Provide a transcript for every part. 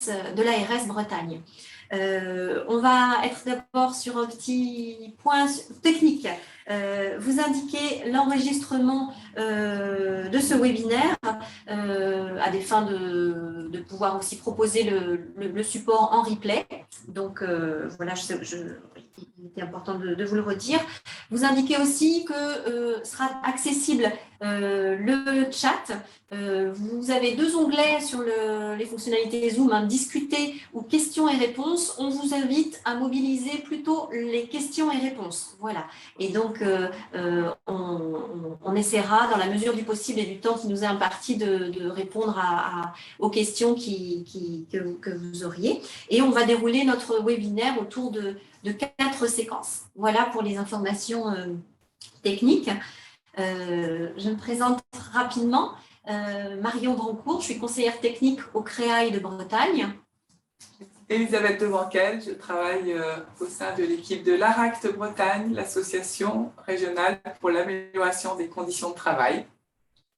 de l'ARS Bretagne. On va être d'abord sur un petit point technique. Vous indiquez l'enregistrement de ce webinaire à des fins de pouvoir aussi proposer le support en replay. Donc, voilà, il était important de vous le redire. Vous indiquez aussi que sera accessible le chat. Vous avez 2 onglets sur les fonctionnalités Zoom, hein, discuter ou questions et réponses. On vous invite à mobiliser plutôt les questions et réponses. Voilà. Et donc, on essaiera, dans la mesure du possible et du temps qui nous est imparti, de répondre aux questions que vous auriez. Et on va dérouler notre webinaire autour de 4 séquences. Voilà pour les informations techniques. Je me présente rapidement. Marion Drancourt, je suis conseillère technique au CREAI de Bretagne. Elisabeth Devanquel, je travaille au sein de l'équipe de l'ARACT Bretagne, l'association régionale pour l'amélioration des conditions de travail.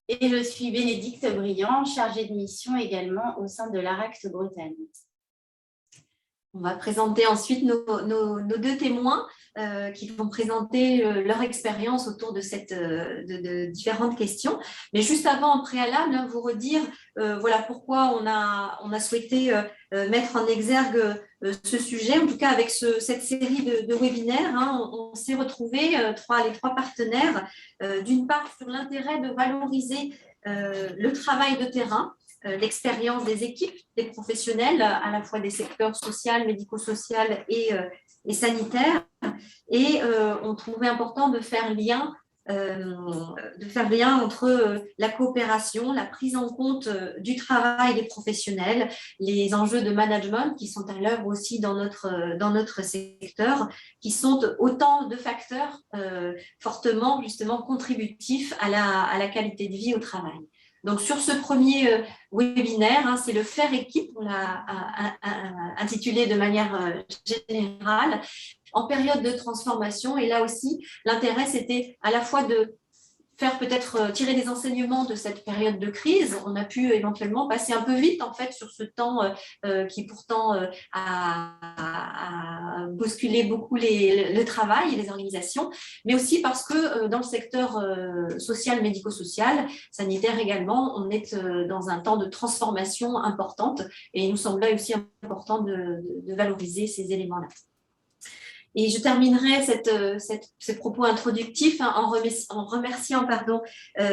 Et je suis Bénédicte Briand, chargée de mission également au sein de l'ARACT Bretagne. On va présenter ensuite nos 2 témoins qui vont présenter leur expérience autour de différentes questions. Mais juste avant, en préalable, hein, vous redire voilà pourquoi on a souhaité mettre en exergue ce sujet. En tout cas, avec cette série de webinaires, hein, on s'est retrouvés, les trois partenaires, d'une part sur l'intérêt de valoriser le travail de terrain, l'expérience des équipes, des professionnels, à la fois des secteurs social, médico-social et sanitaire. Et on trouvait important de faire lien entre la coopération, la prise en compte du travail des professionnels, les enjeux de management qui sont à l'œuvre aussi dans notre secteur, qui sont autant de facteurs fortement justement contributifs à la qualité de vie au travail. Donc, sur ce premier webinaire, hein, c'est le faire équipe, on l'a intitulé de manière générale, en période de transformation. Et là aussi, l'intérêt, c'était à la fois de faire peut-être tirer des enseignements de cette période de crise. On a pu éventuellement passer un peu vite en fait sur ce temps qui pourtant a bousculé beaucoup le travail et les organisations, mais aussi parce que dans le secteur social, médico-social, sanitaire également, on est dans un temps de transformation importante et il nous semblait aussi important de valoriser ces éléments-là. Et je terminerai ces propos introductifs en remerciant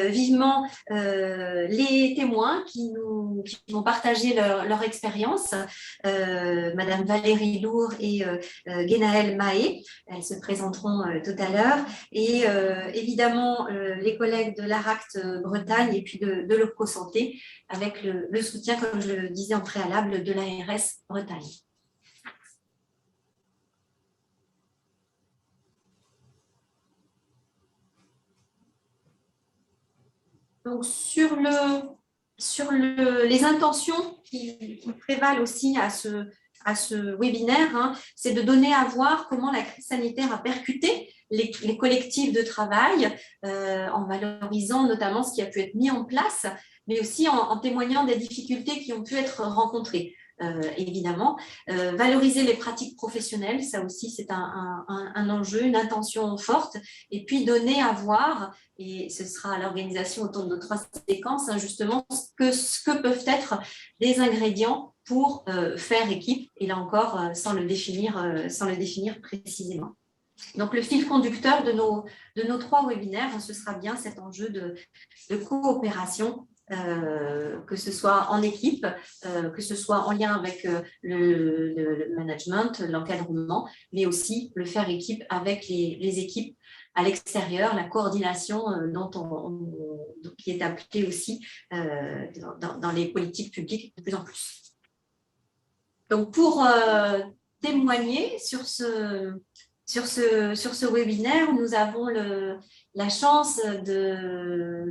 vivement les témoins qui vont partager leur expérience, Madame Valérie Lourd et Guénaëlle Mahé. Elles se présenteront tout à l'heure. Et évidemment, les collègues de l'ARACT Bretagne et puis de l'OPCO Santé, avec le soutien, comme je le disais en préalable, de l'ARS Bretagne. Donc, sur les intentions qui prévalent aussi à ce webinaire, hein, c'est de donner à voir comment la crise sanitaire a percuté les collectifs de travail, en valorisant notamment ce qui a pu être mis en place, mais aussi en témoignant des difficultés qui ont pu être rencontrées. Évidemment, valoriser les pratiques professionnelles, ça aussi c'est un enjeu, une intention forte, et puis donner à voir, et ce sera à l'organisation autour de 3 séquences, hein, justement ce que peuvent être des ingrédients pour faire équipe, et là encore sans le définir précisément. Donc le fil conducteur de nos 3 webinaires, ce sera bien cet enjeu de coopération, que ce soit en équipe, que ce soit en lien avec le management, l'encadrement, mais aussi le faire équipe avec les équipes à l'extérieur, la coordination qui est appelée aussi dans les politiques publiques de plus en plus. Donc pour témoigner sur ce webinaire, nous avons la chance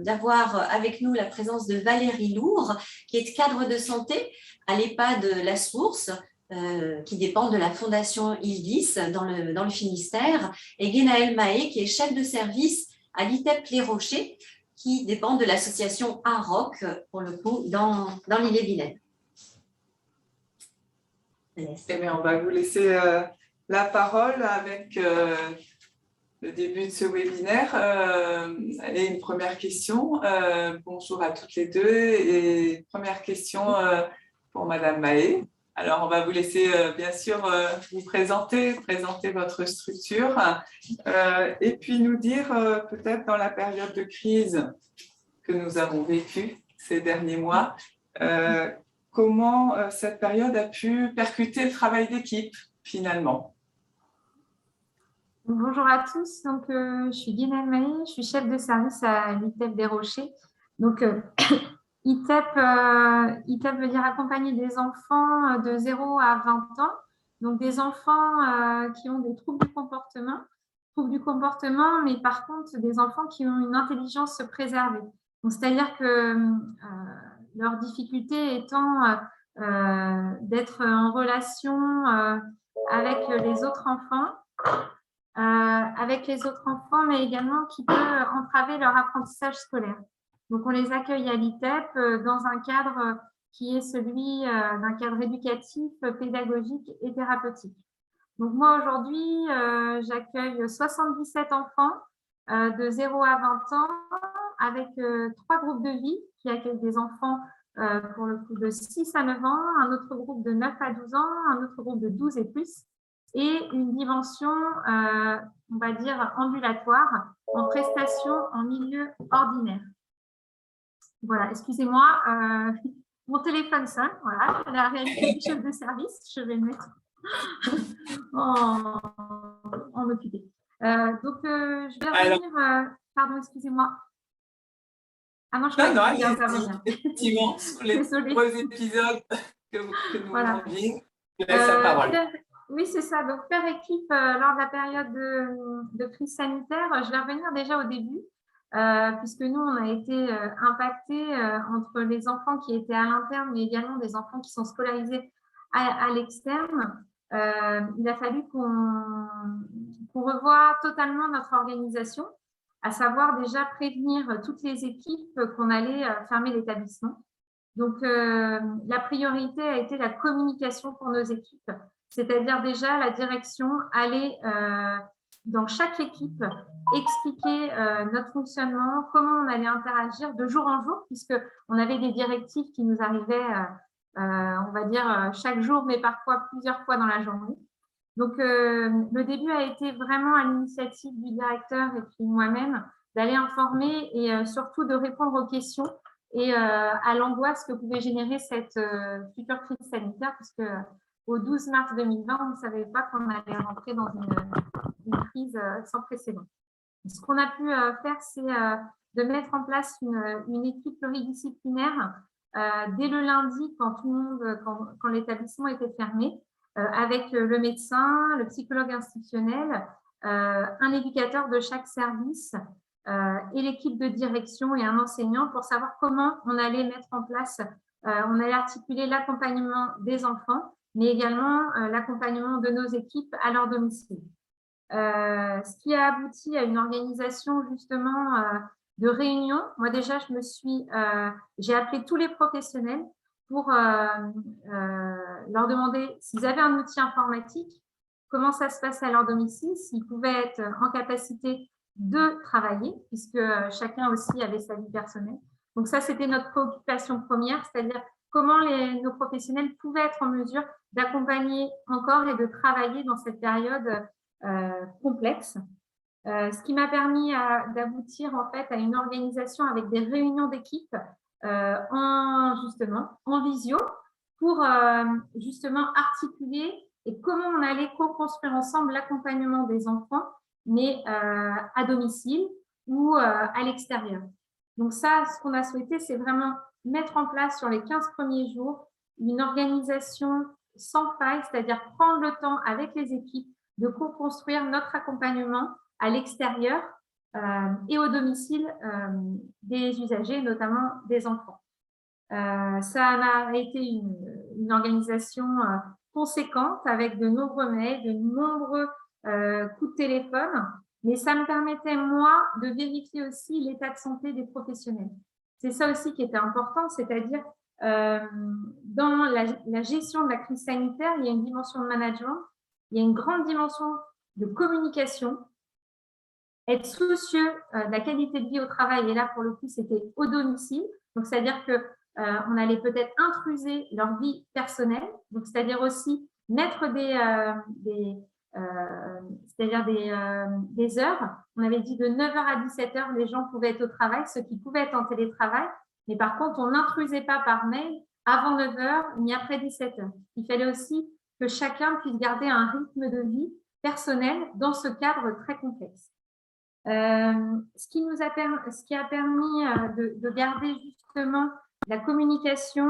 d'avoir avec nous la présence de Valérie Lourd, qui est cadre de santé à l'EHPAD La Source, qui dépend de la Fondation Ildis dans le Finistère, et Guénaëlle Mahé, qui est chef de service à l'ITEP Les Rochers, qui dépend de l'association AROC, pour le coup, dans l'Ille-et-Vilaine. Eh bien, on va vous laisser la parole avec le début de ce webinaire. Et une première question. Bonjour à toutes les deux. Et première question pour Madame Mahé. Alors, on va vous laisser bien sûr vous présenter votre structure et puis nous dire peut-être dans la période de crise que nous avons vécue ces derniers mois, comment cette période a pu percuter le travail d'équipe finalement. Bonjour à tous, donc, je suis Guinelle Mahé, je suis chef de service à l'ITEP des Rochers. Donc, ITEP veut dire accompagner des enfants de 0 à 20 ans, donc des enfants qui ont des troubles du comportement, mais par contre des enfants qui ont une intelligence préservée. C'est-à-dire que leur difficulté étant d'être en relation avec les autres enfants, mais également qui peut entraver leur apprentissage scolaire. Donc, on les accueille à l'ITEP dans un cadre qui est celui d'un cadre éducatif, pédagogique et thérapeutique. Donc, moi, aujourd'hui, j'accueille 77 enfants de 0 à 20 ans avec 3 groupes de vie qui accueillent des enfants pour le coup de 6 à 9 ans, un autre groupe de 9 à 12 ans, un autre groupe de 12 et plus, et une dimension, on va dire, ambulatoire en prestation en milieu ordinaire. Voilà, excusez-moi, mon téléphone sonne, voilà, la réalité du chef de service, je vais le mettre en occupé. Donc, je vais revenir, pardon, excusez-moi. Ah non, je crois que je vais intervenir. Effectivement, sur les nombreux épisodes que nous voilà. envions, je laisse la parole. Oui, c'est ça. Donc, faire équipe lors de la période de crise sanitaire, je vais revenir déjà au début, puisque nous, on a été impactés entre les enfants qui étaient à l'interne, mais également des enfants qui sont scolarisés à l'externe. Il a fallu qu'on revoie totalement notre organisation, à savoir déjà prévenir toutes les équipes qu'on allait fermer l'établissement. Donc, la priorité a été la communication pour nos équipes, c'est-à-dire déjà la direction allait dans chaque équipe expliquer notre fonctionnement, comment on allait interagir de jour en jour, puisqu'on avait des directives qui nous arrivaient, on va dire, chaque jour, mais parfois plusieurs fois dans la journée. Donc, le début a été vraiment à l'initiative du directeur et puis moi-même d'aller informer et surtout de répondre aux questions et à l'angoisse que pouvait générer cette future crise sanitaire, puisque au 12 mars 2020, on ne savait pas qu'on allait rentrer dans une crise sans précédent. Ce qu'on a pu faire, c'est de mettre en place une équipe pluridisciplinaire dès le lundi, quand l'établissement était fermé, avec le médecin, le psychologue institutionnel, un éducateur de chaque service et l'équipe de direction et un enseignant pour savoir comment on allait mettre en place, on allait articuler l'accompagnement des enfants, mais également l'accompagnement de nos équipes à leur domicile. Ce qui a abouti à une organisation justement de réunions. Moi déjà, j'ai appelé tous les professionnels pour leur demander s'ils avaient un outil informatique, comment ça se passe à leur domicile, s'ils pouvaient être en capacité de travailler, puisque chacun aussi avait sa vie personnelle. Donc ça, c'était notre préoccupation première, c'est-à-dire comment nos professionnels pouvaient être en mesure d'accompagner encore et de travailler dans cette période complexe. Ce qui m'a permis d'aboutir en fait à une organisation avec des réunions d'équipe en visio pour justement articuler et comment on allait co-construire ensemble l'accompagnement des enfants, mais à domicile ou à l'extérieur. Donc ça, ce qu'on a souhaité, c'est vraiment mettre en place sur les 15 premiers jours une organisation sans faille, c'est-à-dire prendre le temps avec les équipes de co-construire notre accompagnement à l'extérieur et au domicile des usagers, notamment des enfants. Ça a été une organisation conséquente avec de nombreux mails, de nombreux coups de téléphone, mais ça me permettait, moi, de vérifier aussi l'état de santé des professionnels. C'est ça aussi qui était important, c'est-à-dire dans la gestion de la crise sanitaire, il y a une dimension de management, il y a une grande dimension de communication, être soucieux de la qualité de vie au travail, et là, pour le coup, c'était au domicile. Donc, c'est-à-dire qu'on allait peut-être intruser leur vie personnelle, donc c'est-à-dire aussi mettre des heures. On avait dit de 9h à 17h, les gens pouvaient être au travail, ceux qui pouvaient être en télétravail, mais par contre, on n'intrusait pas par mail avant 9h ni après 17h. Il fallait aussi que chacun puisse garder un rythme de vie personnel dans ce cadre très complexe. Ce qui a permis de garder justement la communication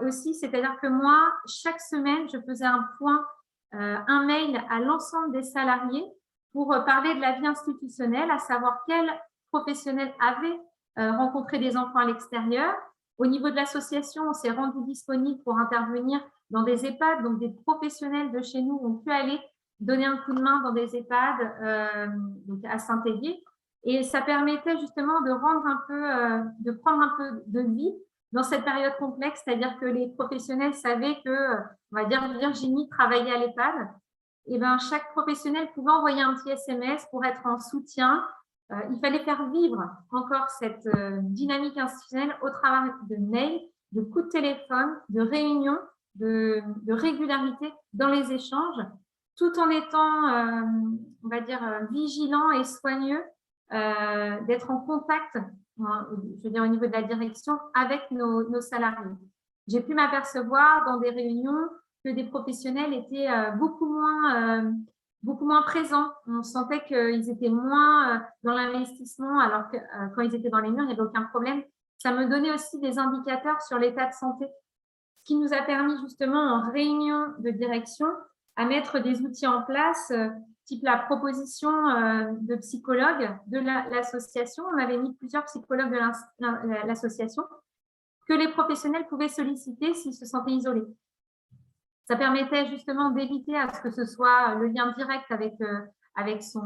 aussi, c'est-à-dire que moi, chaque semaine, je faisais un point, un mail à l'ensemble des salariés pour parler de la vie institutionnelle, à savoir quels professionnels avaient rencontré des enfants à l'extérieur. Au niveau de l'association, on s'est rendu disponible pour intervenir dans des EHPAD, donc des professionnels de chez nous ont pu aller donner un coup de main dans des EHPAD donc à Saint-Hélier, et ça permettait justement de rendre de prendre un peu de vie dans cette période complexe, c'est-à-dire que les professionnels savaient que, on va dire, Virginie travaillait à l'EHPAD, et ben chaque professionnel pouvait envoyer un petit SMS pour être en soutien. Il fallait faire vivre encore cette dynamique institutionnelle au travers de mails, de coups de téléphone, de réunions, de régularité dans les échanges, tout en étant, on va dire, vigilant et soigneux, d'être en contact, je veux dire au niveau de la direction, avec nos salariés. J'ai pu m'apercevoir dans des réunions que des professionnels étaient beaucoup moins présents. On sentait qu'ils étaient moins dans l'investissement, alors que quand ils étaient dans les murs, il n'y avait aucun problème. Ça me donnait aussi des indicateurs sur l'état de santé, ce qui nous a permis justement en réunion de direction à mettre des outils en place, type la proposition de psychologues de l'association. On avait mis plusieurs psychologues de l'association que les professionnels pouvaient solliciter s'ils se sentaient isolés. Ça permettait justement d'éviter à ce que ce soit le lien direct avec son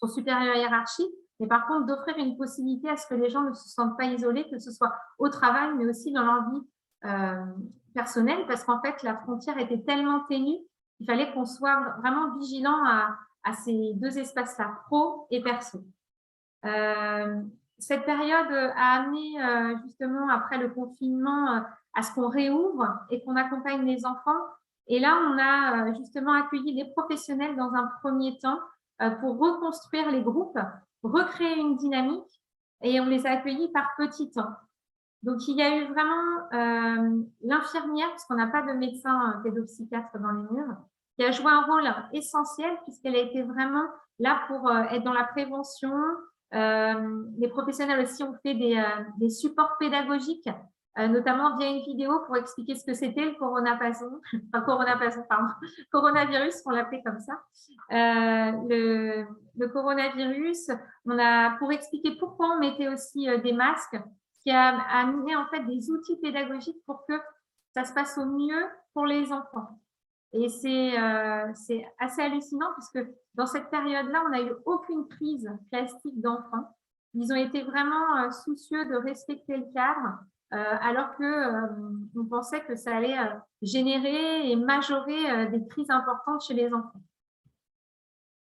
supérieur hiérarchique, mais par contre d'offrir une possibilité à ce que les gens ne se sentent pas isolés, que ce soit au travail, mais aussi dans leur vie personnelle, parce qu'en fait, la frontière était tellement ténue qu'il fallait qu'on soit vraiment vigilant à ces deux espaces-là, pro et perso. Cette période a amené justement, après le confinement, à ce qu'on réouvre et qu'on accompagne les enfants. Et là, on a justement accueilli les professionnels dans un premier temps pour reconstruire les groupes, recréer une dynamique, et on les a accueillis par petits temps. Donc, il y a eu vraiment l'infirmière, parce qu'on n'a pas de médecin pédopsychiatre dans les murs, qui a joué un rôle essentiel puisqu'elle a été vraiment là pour être dans la prévention. Les professionnels aussi ont fait des supports pédagogiques, notamment via une vidéo pour expliquer ce que c'était le coronavirus, on l'appelait comme ça. Le coronavirus, pour expliquer pourquoi on mettait aussi des masques, qui a amené en fait des outils pédagogiques pour que ça se passe au mieux pour les enfants. Et c'est assez hallucinant puisque dans cette période-là, on n'a eu aucune crise classique d'enfants. Ils ont été vraiment soucieux de respecter le cadre, alors qu'on pensait que ça allait générer et majorer des crises importantes chez les enfants.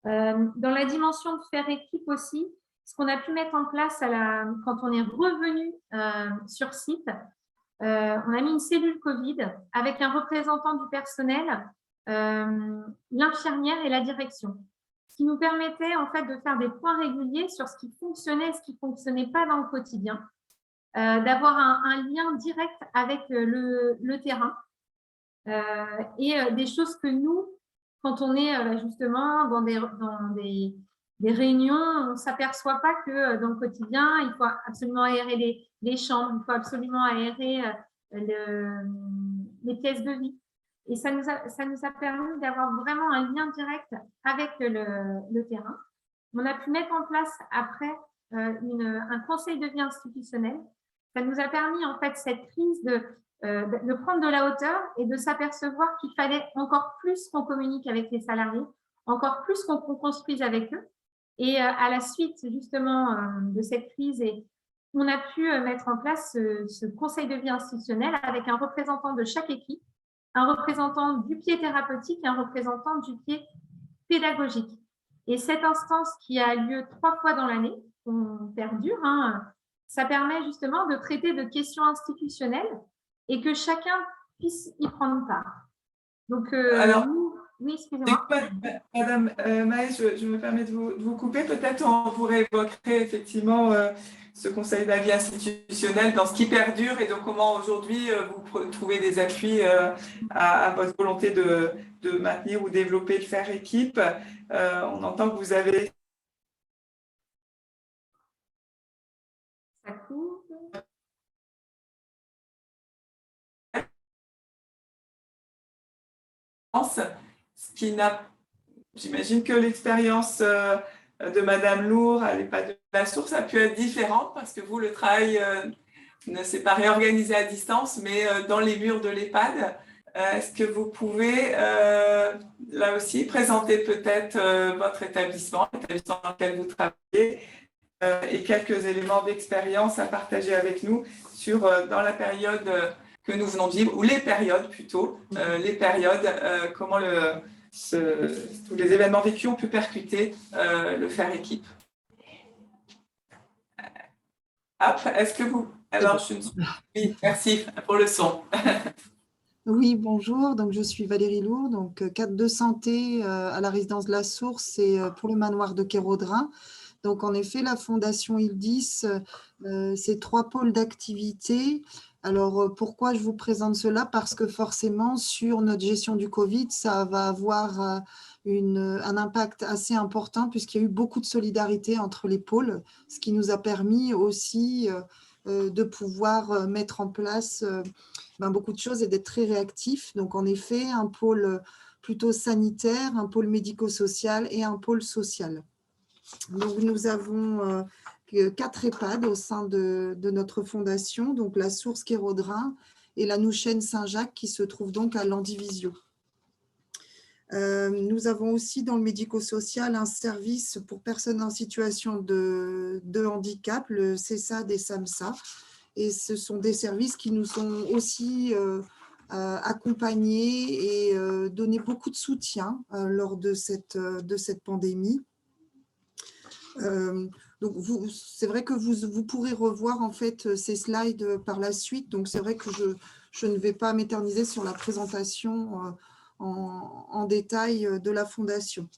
Dans la dimension de faire équipe aussi, ce qu'on a pu mettre en place quand on est revenu sur site, on a mis une cellule Covid avec un représentant du personnel, l'infirmière et la direction, ce qui nous permettait en fait de faire des points réguliers sur ce qui fonctionnait et ce qui ne fonctionnait pas dans le quotidien, d'avoir un lien direct avec le terrain et des choses que nous, quand on est justement dans des réunions, on ne s'aperçoit pas que dans le quotidien, il faut absolument aérer les chambres, il faut absolument aérer les pièces de vie. Et ça nous a permis d'avoir vraiment un lien direct avec le terrain. On a pu mettre en place après un conseil de vie institutionnel. Ça nous a permis en fait cette crise de prendre de la hauteur et de s'apercevoir qu'il fallait encore plus qu'on communique avec les salariés, encore plus qu'on construise avec eux. Et à la suite justement de cette crise et on a pu mettre en place ce conseil de vie institutionnel avec un représentant de chaque équipe, un représentant du pied thérapeutique et un représentant du pied pédagogique. Et cette instance qui a lieu 3 fois dans l'année, on perdure, ça permet justement de traiter de questions institutionnelles et que chacun puisse y prendre part. Donc, Alors, oui, excusez-moi. Madame Maë, je me permets de vous couper. Peut-être on pourrait évoquer effectivement ce conseil d'avis institutionnel dans ce qui perdure et donc comment aujourd'hui vous trouvez des appuis à votre volonté de maintenir ou développer le faire équipe. On entend que vous avez Ça coupe. ce qui n'a. J'imagine que l'expérience de Madame Lourd à l'EHPAD de la Source a pu être différente parce que vous, le travail ne s'est pas réorganisé à distance, mais dans les murs de l'EHPAD. Est-ce que vous pouvez, là aussi, présenter peut-être votre établissement, l'établissement dans lequel vous travaillez, et quelques éléments d'expérience à partager avec nous sur, dans la période que nous venons de vivre, ou les périodes plutôt, comment tous les événements vécus ont pu percuter le faire équipe. Est-ce que vous... Alors, je ne suis... Oui, merci pour le son. Oui, bonjour. Donc, je suis Valérie Lourd, donc cadre de santé à la résidence de la Source et pour le manoir de Kéraudrin. Donc, en effet, la Fondation Ildis, c'est 3 pôles d'activité. Alors, pourquoi je vous présente cela? Parce que forcément, sur notre gestion du Covid, ça va avoir un impact assez important puisqu'il y a eu beaucoup de solidarité entre les pôles, ce qui nous a permis aussi de pouvoir mettre en place beaucoup de choses et d'être très réactifs. Donc, en effet, un pôle plutôt sanitaire, un pôle médico-social et un pôle social. Donc, nous avons 4 EHPAD au sein de notre fondation, donc la Source Kéraudrin et la Nouchaine Saint-Jacques qui se trouvent donc à Landivisio. Nous avons aussi dans le médico-social un service pour personnes en situation de handicap, le CESAD et SAMSA. Et ce sont des services qui nous sont aussi accompagnés et donné beaucoup de soutien lors de cette pandémie. Donc, c'est vrai que vous pourrez revoir en fait ces slides par la suite. Donc, c'est vrai que je ne vais pas m'éterniser sur la présentation en détail de la Fondation.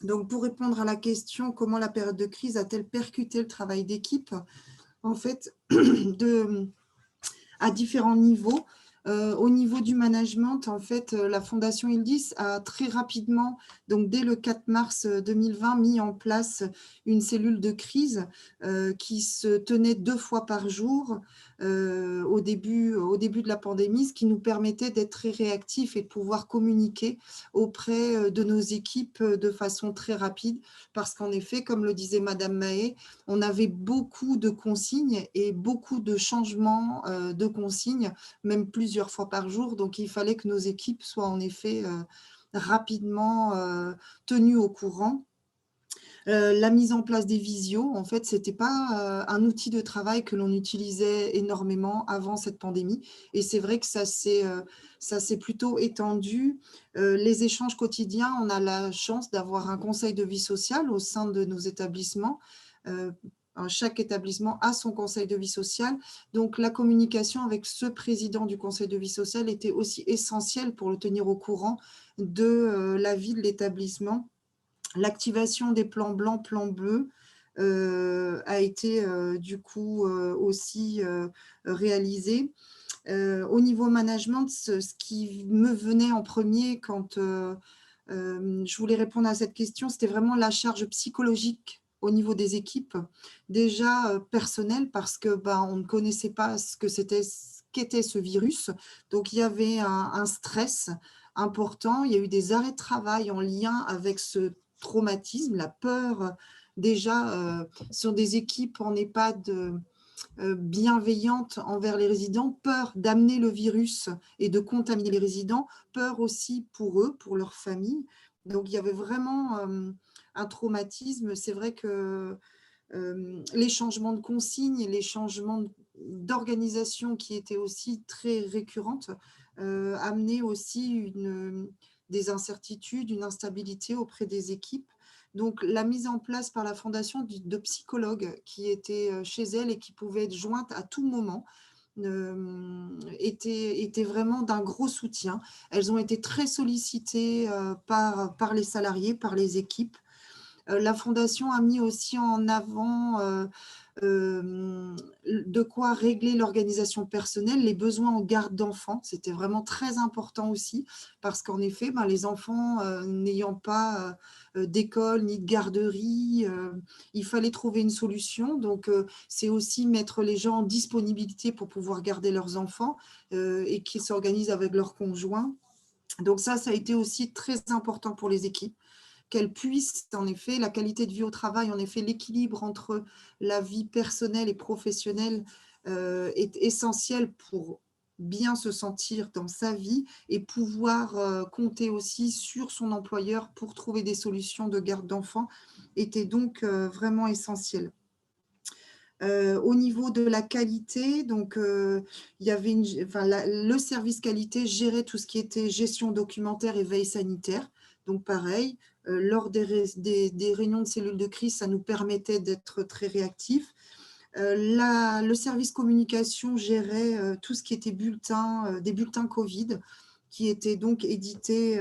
Donc, pour répondre à la question, comment la période de crise a-t-elle percuté le travail d'équipe? En fait, à différents niveaux. Au niveau du management, en fait, la Fondation Ildis a très rapidement, donc dès le 4 mars 2020, mis en place une cellule de crise qui se tenait 2 fois par jour au début de la pandémie, ce qui nous permettait d'être très réactifs et de pouvoir communiquer auprès de nos équipes de façon très rapide, parce qu'en effet, comme le disait Madame Maë, on avait beaucoup de consignes et beaucoup de changements de consignes, même plusieurs fois par jour. Donc, il fallait que nos équipes soient en effet rapidement tenues au courant. La mise en place des visios, en fait, ce n'était pas un outil de travail que l'on utilisait énormément avant cette pandémie. Et c'est vrai que ça s'est plutôt étendu. Les échanges quotidiens, on a la chance d'avoir un conseil de vie sociale au sein de nos établissements. Chaque établissement a son conseil de vie sociale. Donc, la communication avec ce président du conseil de vie sociale était aussi essentielle pour le tenir au courant de la vie de l'établissement. L'activation des plans blancs, plans bleus a été du coup aussi réalisée. Au niveau management, ce qui me venait en premier quand je voulais répondre à cette question, c'était vraiment la charge psychologique au niveau des équipes, déjà personnelle, parce que on ne connaissait pas qu'était ce virus. Donc, il y avait un stress important. Il y a eu des arrêts de travail en lien avec ce traumatisme, la peur déjà sur des équipes en EHPAD bienveillantes envers les résidents, peur d'amener le virus et de contaminer les résidents, peur aussi pour eux, pour leur famille. Donc, il y avait vraiment un traumatisme. C'est vrai que les changements de consignes et les changements d'organisation qui étaient aussi très récurrentes amenaient aussi des incertitudes, une instabilité auprès des équipes. Donc, la mise en place par la Fondation de psychologues qui étaient chez elles et qui pouvaient être jointes à tout moment était vraiment d'un gros soutien. Elles ont été très sollicitées par les salariés, par les équipes. La Fondation a mis aussi en avant de quoi régler l'organisation personnelle, les besoins en garde d'enfants. C'était vraiment très important aussi parce qu'en effet, les enfants n'ayant pas d'école ni de garderie, il fallait trouver une solution. Donc, c'est aussi mettre les gens en disponibilité pour pouvoir garder leurs enfants et qu'ils s'organisent avec leurs conjoints. Donc ça a été aussi très important pour les équipes, qu'elles puissent, en effet, la qualité de vie au travail, en effet, l'équilibre entre la vie personnelle et professionnelle est essentiel pour bien se sentir dans sa vie et pouvoir compter aussi sur son employeur pour trouver des solutions de garde d'enfants était donc vraiment essentiel. Au niveau de la qualité, donc, il y avait le service qualité gérait tout ce qui était gestion documentaire et veille sanitaire. Donc pareil, lors des réunions de cellules de crise, ça nous permettait d'être très réactifs. Le service communication gérait tout ce qui était des bulletins Covid, qui étaient donc édités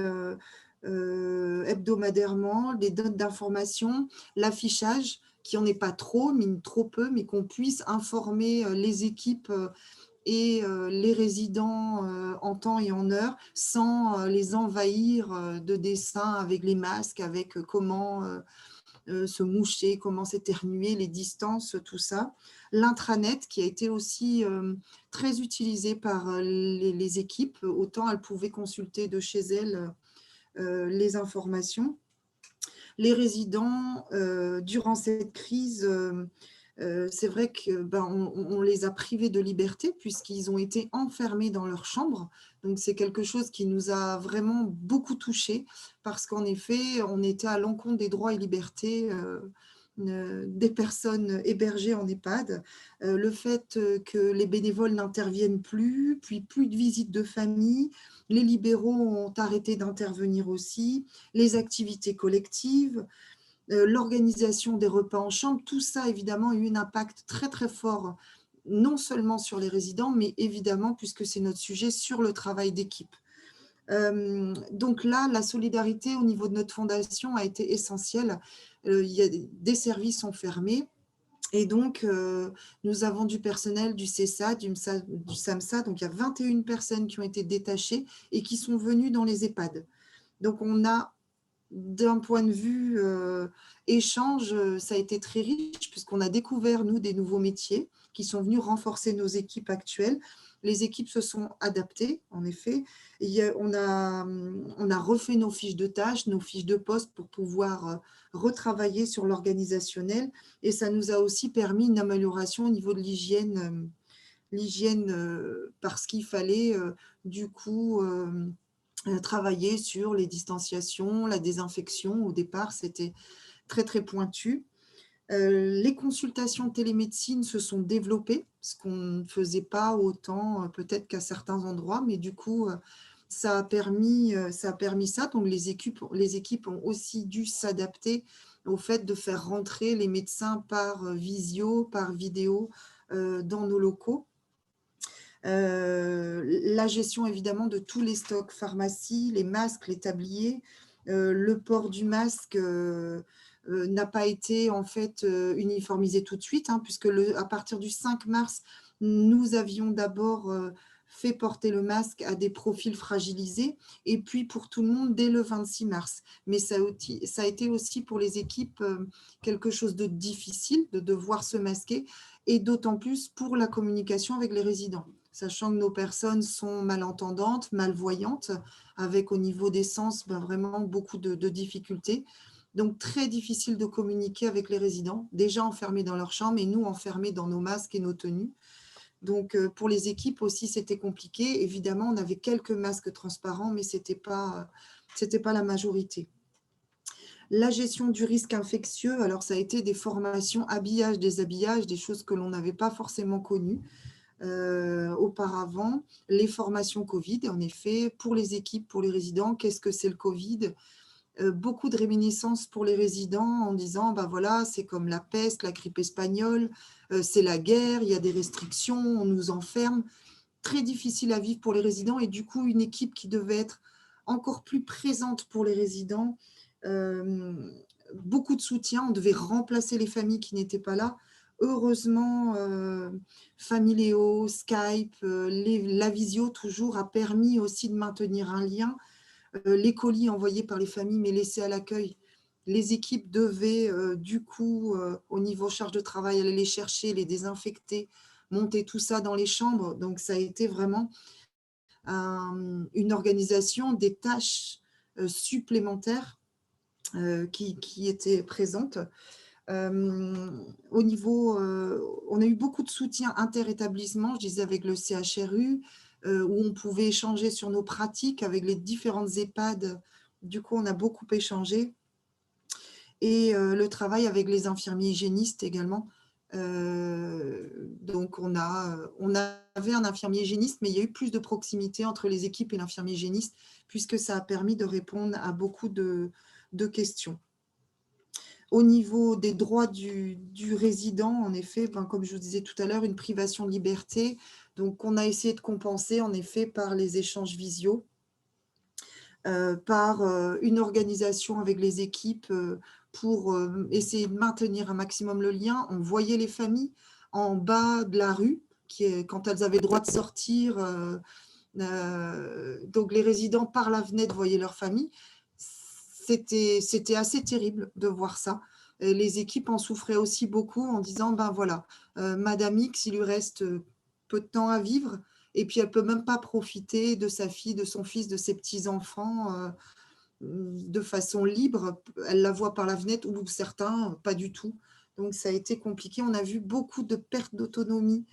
hebdomadairement, des notes d'information, l'affichage, qui n'en est pas trop, mais trop peu, mais qu'on puisse informer les équipes et les résidents en temps et en heure sans les envahir de dessins avec les masques, avec comment se moucher, comment s'éternuer, les distances, tout ça. L'intranet qui a été aussi très utilisé par les équipes, autant elles pouvaient consulter de chez elles les informations. Les résidents, durant cette crise, c'est vrai qu'on les a privés de liberté puisqu'ils ont été enfermés dans leur chambre. Donc, c'est quelque chose qui nous a vraiment beaucoup touchés parce qu'en effet, on était à l'encontre des droits et libertés des personnes hébergées en EHPAD. Le fait que les bénévoles n'interviennent plus, puis plus de visites de famille, les libéraux ont arrêté d'intervenir aussi, les activités collectives, l'organisation des repas en chambre, tout ça évidemment a eu un impact très très fort, non seulement sur les résidents, mais évidemment, puisque c'est notre sujet, sur le travail d'équipe. Donc là, la solidarité au niveau de notre fondation a été essentielle. Des services sont fermés. Et donc, nous avons du personnel du CESA, du SAMSA, donc il y a 21 personnes qui ont été détachées et qui sont venues dans les EHPAD. Donc, on a, d'un point de vue échange, ça a été très riche puisqu'on a découvert, nous, des nouveaux métiers qui sont venus renforcer nos équipes actuelles. Les équipes se sont adaptées, en effet. On a refait nos fiches de tâches, nos fiches de poste pour pouvoir retravailler sur l'organisationnel. Et ça nous a aussi permis une amélioration au niveau de l'hygiène, parce qu'il fallait du coup travailler sur les distanciations, la désinfection. Au départ, c'était très, très pointu. Les consultations télémédecine se sont développées, ce qu'on ne faisait pas autant peut-être qu'à certains endroits, mais du coup, ça a permis ça. Donc, les équipes ont aussi dû s'adapter au fait de faire rentrer les médecins par visio, par vidéo dans nos locaux. La gestion évidemment de tous les stocks pharmacie, les masques, les tabliers, le port du masque n'a pas été en fait uniformisé tout de suite, puisque à partir du 5 mars, nous avions d'abord fait porter le masque à des profils fragilisés et puis pour tout le monde dès le 26 mars. Mais ça a été aussi pour les équipes quelque chose de difficile de devoir se masquer et d'autant plus pour la communication avec les résidents, sachant que nos personnes sont malentendantes, malvoyantes, avec au niveau des sens vraiment beaucoup de difficultés. Donc, très difficile de communiquer avec les résidents, déjà enfermés dans leur chambre et nous enfermés dans nos masques et nos tenues. Donc, pour les équipes aussi, c'était compliqué. Évidemment, on avait quelques masques transparents, mais ce n'était pas la majorité. La gestion du risque infectieux, alors ça a été des formations habillage, déshabillage, des choses que l'on n'avait pas forcément connues auparavant. Les formations Covid, en effet, pour les équipes, pour les résidents, qu'est-ce que c'est le Covid ? Beaucoup de réminiscences pour les résidents en disant, ben voilà, c'est comme la peste, la grippe espagnole, c'est la guerre, il y a des restrictions, on nous enferme. Très difficile à vivre pour les résidents et du coup, une équipe qui devait être encore plus présente pour les résidents. Beaucoup de soutien, on devait remplacer les familles qui n'étaient pas là. Heureusement, Familéo, Skype, la visio toujours a permis aussi de maintenir un lien. Les colis envoyés par les familles mais laissés à l'accueil, les équipes devaient du coup, au niveau charge de travail, aller les chercher, les désinfecter, monter tout ça dans les chambres. Donc, ça a été vraiment une organisation des tâches supplémentaires qui étaient présentes. Au niveau, on a eu beaucoup de soutien interétablissement, je disais avec le CHRU, où on pouvait échanger sur nos pratiques avec les différentes EHPAD. Du coup, on a beaucoup échangé. Et le travail avec les infirmiers hygiénistes également. Donc, on avait un infirmier hygiéniste, mais il y a eu plus de proximité entre les équipes et l'infirmier hygiéniste, puisque ça a permis de répondre à beaucoup de questions. Au niveau des droits du résident, en effet, comme je vous disais tout à l'heure, une privation de liberté. Donc, on a essayé de compenser, en effet, par les échanges visio, par une organisation avec les équipes pour essayer de maintenir un maximum le lien. On voyait les familles en bas de la rue, quand elles avaient le droit de sortir. Donc, les résidents, par la fenêtre, voyaient leur famille. C'était assez terrible de voir ça. Et les équipes en souffraient aussi beaucoup en disant, ben voilà, Madame X, il lui reste peu de temps à vivre et puis elle ne peut même pas profiter de sa fille, de son fils, de ses petits-enfants de façon libre. Elle la voit par la fenêtre ou certains, pas du tout. Donc, ça a été compliqué. On a vu beaucoup de pertes d'autonomie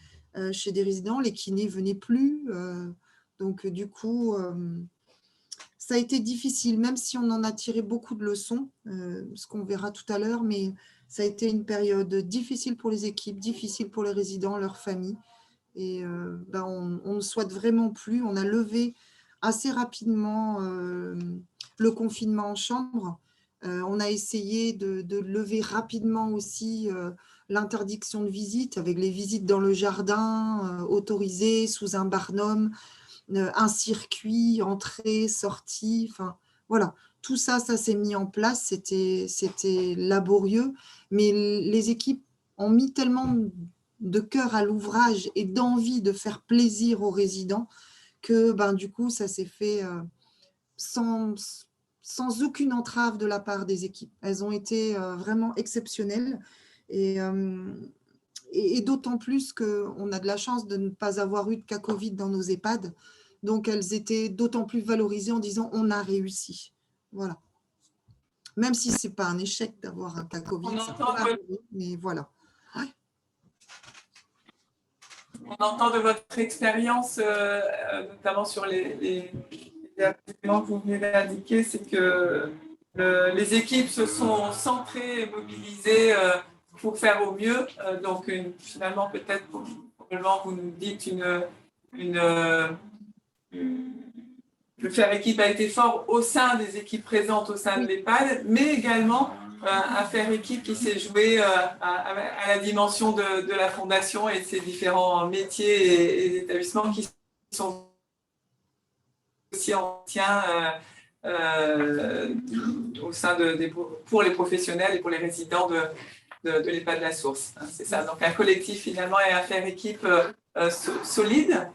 chez des résidents. Les kinés ne venaient plus. Donc, du coup... ça a été difficile, même si on en a tiré beaucoup de leçons, ce qu'on verra tout à l'heure, mais ça a été une période difficile pour les équipes, difficile pour les résidents, leurs familles. Et on ne souhaite vraiment plus. On a levé assez rapidement le confinement en chambre. On a essayé de lever rapidement aussi l'interdiction de visite, avec les visites dans le jardin autorisées sous un barnum, un circuit, entrée, sortie, enfin voilà, tout ça, ça s'est mis en place, c'était laborieux, mais les équipes ont mis tellement de cœur à l'ouvrage et d'envie de faire plaisir aux résidents que du coup, ça s'est fait sans aucune entrave de la part des équipes. Elles ont été vraiment exceptionnelles et d'autant plus qu'on a de la chance de ne pas avoir eu de cas Covid dans nos EHPAD. Donc, elles étaient d'autant plus valorisées en disant « on a réussi ». Voilà. Même si ce n'est pas un échec d'avoir un cas Covid, ça peut arriver, mais voilà. Ouais. On entend de votre expérience, notamment sur les éléments que vous venez d'indiquer, c'est que les équipes se sont centrées et mobilisées pour faire au mieux. Donc, finalement, peut-être, probablement, vous nous dites le faire équipe a été fort au sein des équipes présentes au sein de l'EHPAD, mais également un faire équipe qui s'est joué à la dimension de la fondation et de ses différents métiers et établissements qui sont aussi anciens au sein pour les professionnels et pour les résidents de l'EHPAD de la Source. C'est ça, donc un collectif finalement et un faire équipe solide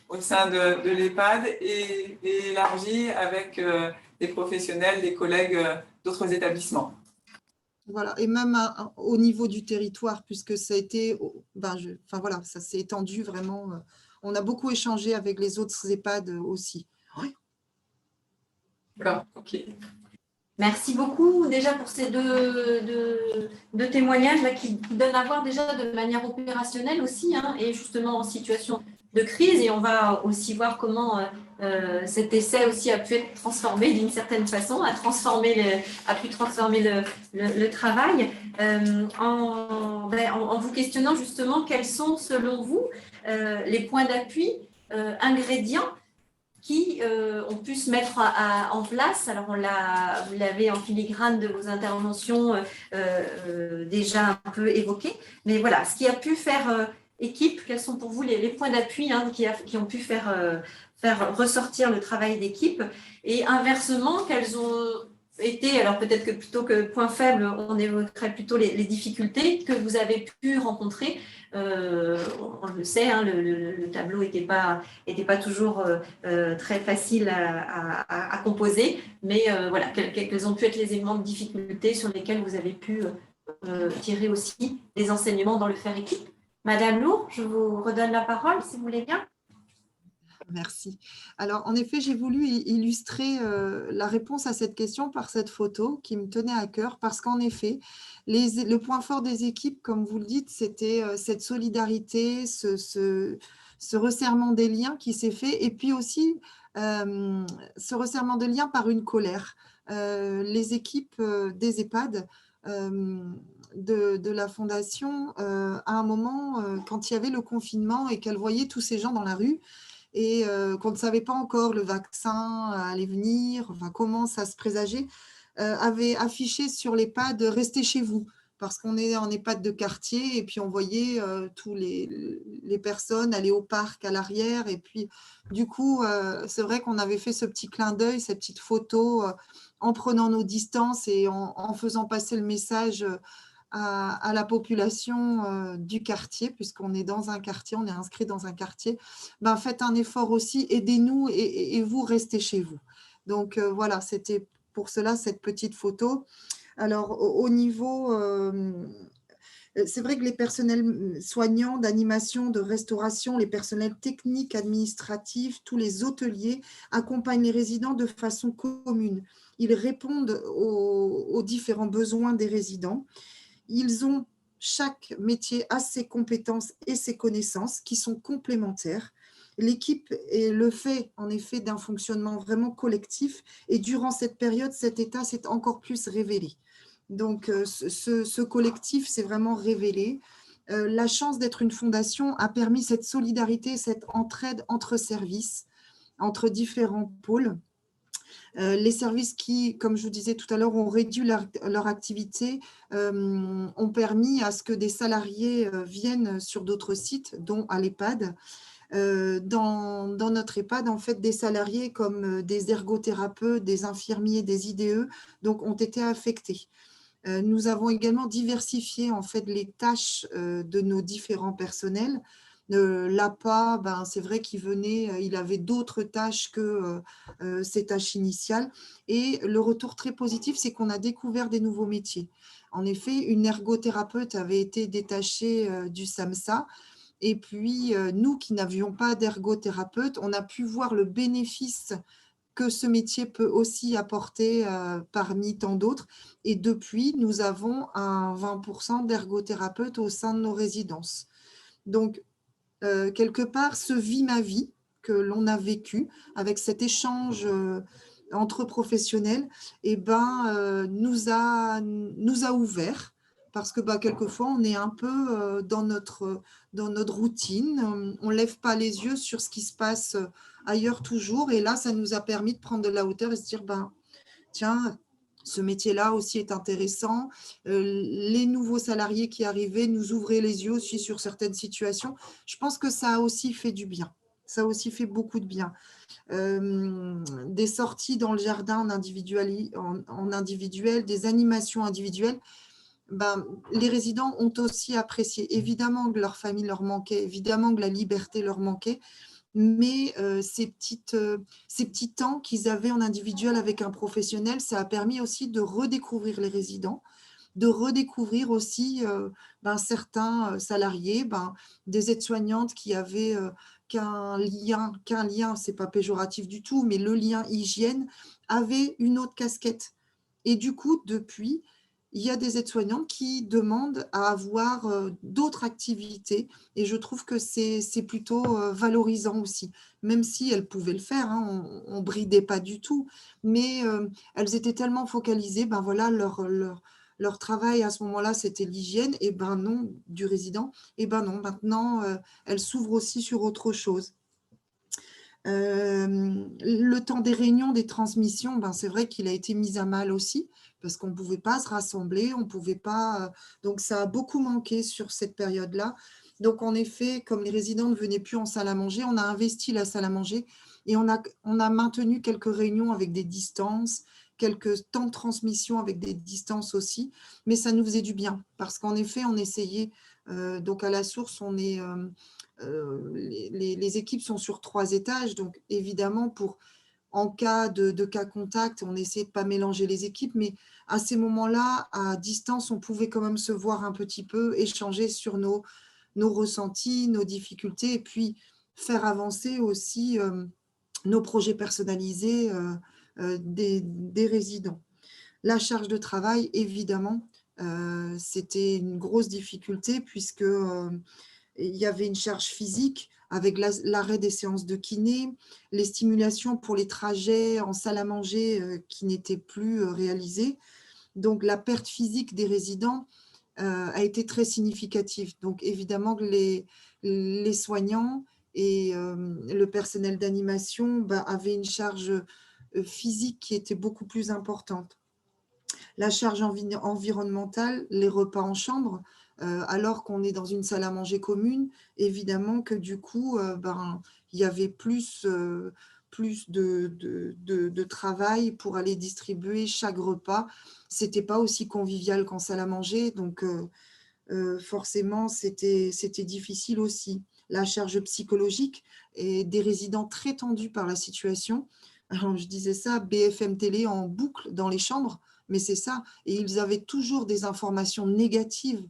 au sein de l'EHPAD et élargi avec des professionnels, des collègues d'autres établissements. Voilà, et même au niveau du territoire, puisque ça a été, voilà, ça s'est étendu vraiment. On a beaucoup échangé avec les autres EHPAD aussi. Oui. D'accord, ok. Merci beaucoup déjà pour ces deux témoignages là, qui donnent à voir déjà de manière opérationnelle aussi, et justement en situation de crise, et on va aussi voir comment cet essai aussi a pu être transformé d'une certaine façon, a pu transformer le travail. En vous questionnant justement quels sont selon vous les points d'appui, ingrédients qui ont pu se mettre en place. Alors, vous l'avez en filigrane de vos interventions déjà un peu évoqué, mais voilà, ce qui a pu faire équipe, quels sont pour vous les points d'appui qui ont pu faire ressortir le travail d'équipe, et inversement, quels ont été, alors peut-être que plutôt que point faible, on évoquerait plutôt les difficultés que vous avez pu rencontrer. On le sait, hein, le tableau n'était pas toujours très facile à composer, mais voilà, quels ont pu être les éléments de difficulté sur lesquels vous avez pu tirer aussi des enseignements dans le faire équipe. Madame Lourd, je vous redonne la parole, si vous voulez bien. Merci. Alors, en effet, j'ai voulu illustrer la réponse à cette question par cette photo qui me tenait à cœur, parce qu'en effet, le point fort des équipes, comme vous le dites, c'était cette solidarité, ce resserrement des liens qui s'est fait, et puis aussi ce resserrement des liens par une colère. Les équipes des EHPAD de la Fondation, à un moment, quand il y avait le confinement et qu'elles voyaient tous ces gens dans la rue, et qu'on ne savait pas encore le vaccin allait venir, enfin, comment ça se présageait, avait affiché sur l'EHPAD « Restez chez vous », parce qu'on est en EHPAD de quartier, et puis on voyait tous les personnes aller au parc à l'arrière, et puis du coup, c'est vrai qu'on avait fait ce petit clin d'œil, cette petite photo, en prenant nos distances et en faisant passer le message à la population du quartier, puisqu'on est dans un quartier, on est inscrit dans un quartier, ben, faites un effort aussi, aidez-nous et vous restez chez vous. Donc voilà, c'était pour cela cette petite photo. Alors au niveau, c'est vrai que les personnels soignants, d'animation, de restauration, les personnels techniques, administratifs, tous les hôteliers accompagnent les résidents de façon commune. Ils répondent aux différents besoins des résidents. Ils ont, chaque métier a ses compétences et ses connaissances qui sont complémentaires. L'équipe le fait en effet d'un fonctionnement vraiment collectif, et durant cette période, cet état s'est encore plus révélé. Donc, ce collectif s'est vraiment révélé. La chance d'être une fondation a permis cette solidarité, cette entraide entre services, entre différents pôles. Les services qui, comme je vous disais tout à l'heure, ont réduit leur activité, ont permis à ce que des salariés viennent sur d'autres sites, dont à l'EHPAD. Dans notre EHPAD, en fait, des salariés comme des ergothérapeutes, des infirmiers, des IDE, donc, ont été affectés. Nous avons également diversifié en fait les tâches de nos différents personnels. L'APA, ben, c'est vrai qu'il venait, il avait d'autres tâches que ses tâches initiales. Et le retour très positif, c'est qu'on a découvert des nouveaux métiers. En effet, une ergothérapeute avait été détachée du SAMSA. Et puis, nous qui n'avions pas d'ergothérapeute, on a pu voir le bénéfice que ce métier peut aussi apporter parmi tant d'autres. Et depuis, nous avons un 20% d'ergothérapeutes au sein de nos résidences. Donc, quelque part, ce Vie ma vie que l'on a vécu avec cet échange entre professionnels, eh ben, nous a ouvert, parce que quelquefois, on est un peu dans notre routine, on ne lève pas les yeux sur ce qui se passe ailleurs toujours, et là, ça nous a permis de prendre de la hauteur et se dire, tiens, ce métier-là aussi est intéressant. Les nouveaux salariés qui arrivaient nous ouvraient les yeux aussi sur certaines situations. Je pense que ça a aussi fait du bien. Ça a aussi fait beaucoup de bien. Des sorties dans le jardin en individuel, des animations individuelles. Les résidents ont aussi apprécié. Évidemment que leur famille leur manquait, évidemment que la liberté leur manquait, mais ces petits temps qu'ils avaient en individuel avec un professionnel, ça a permis aussi de redécouvrir les résidents, de redécouvrir aussi certains salariés, des aides-soignantes qui avaient qu'un lien, c'est pas péjoratif du tout, mais le lien hygiène avait une autre casquette. Et du coup, depuis, il y a des aides-soignantes qui demandent à avoir d'autres activités et je trouve que c'est plutôt valorisant aussi, même si elles pouvaient le faire, hein, on ne bridait pas du tout, mais elles étaient tellement focalisées, ben voilà, leur travail à ce moment-là, c'était l'hygiène, et ben non, du résident, et ben non, maintenant, elles s'ouvrent aussi sur autre chose. Le temps des réunions, des transmissions, ben c'est vrai qu'il a été mis à mal aussi, parce qu'on ne pouvait pas se rassembler, on pouvait pas. Donc, ça a beaucoup manqué sur cette période-là. Donc, en effet, comme les résidents ne venaient plus en salle à manger, on a investi la salle à manger et on a maintenu quelques réunions avec des distances, quelques temps de transmission avec des distances aussi, mais ça nous faisait du bien, parce qu'en effet, on essayait. Donc, à la source, on est. Les équipes sont sur 3 étages, donc évidemment, en cas de cas contact, on essaie de ne pas mélanger les équipes, mais à ces moments-là, à distance, on pouvait quand même se voir un petit peu, échanger sur nos ressentis, nos difficultés, et puis faire avancer aussi nos projets personnalisés des résidents. La charge de travail, évidemment, c'était une grosse difficulté puisque il y avait une charge physique avec l'arrêt des séances de kiné, les stimulations pour les trajets en salle à manger qui n'étaient plus réalisées. Donc, la perte physique des résidents a été très significative. Donc, évidemment, les soignants et le personnel d'animation avaient une charge physique qui était beaucoup plus importante. La charge environnementale, les repas en chambre, alors qu'on est dans une salle à manger commune, évidemment que du coup, il y avait plus de travail pour aller distribuer chaque repas. Ce n'était pas aussi convivial qu'en salle à manger, donc forcément, c'était difficile aussi. La charge psychologique et des résidents très tendus par la situation. Alors, je disais ça, BFM Télé en boucle dans les chambres, mais c'est ça. Et ils avaient toujours des informations négatives.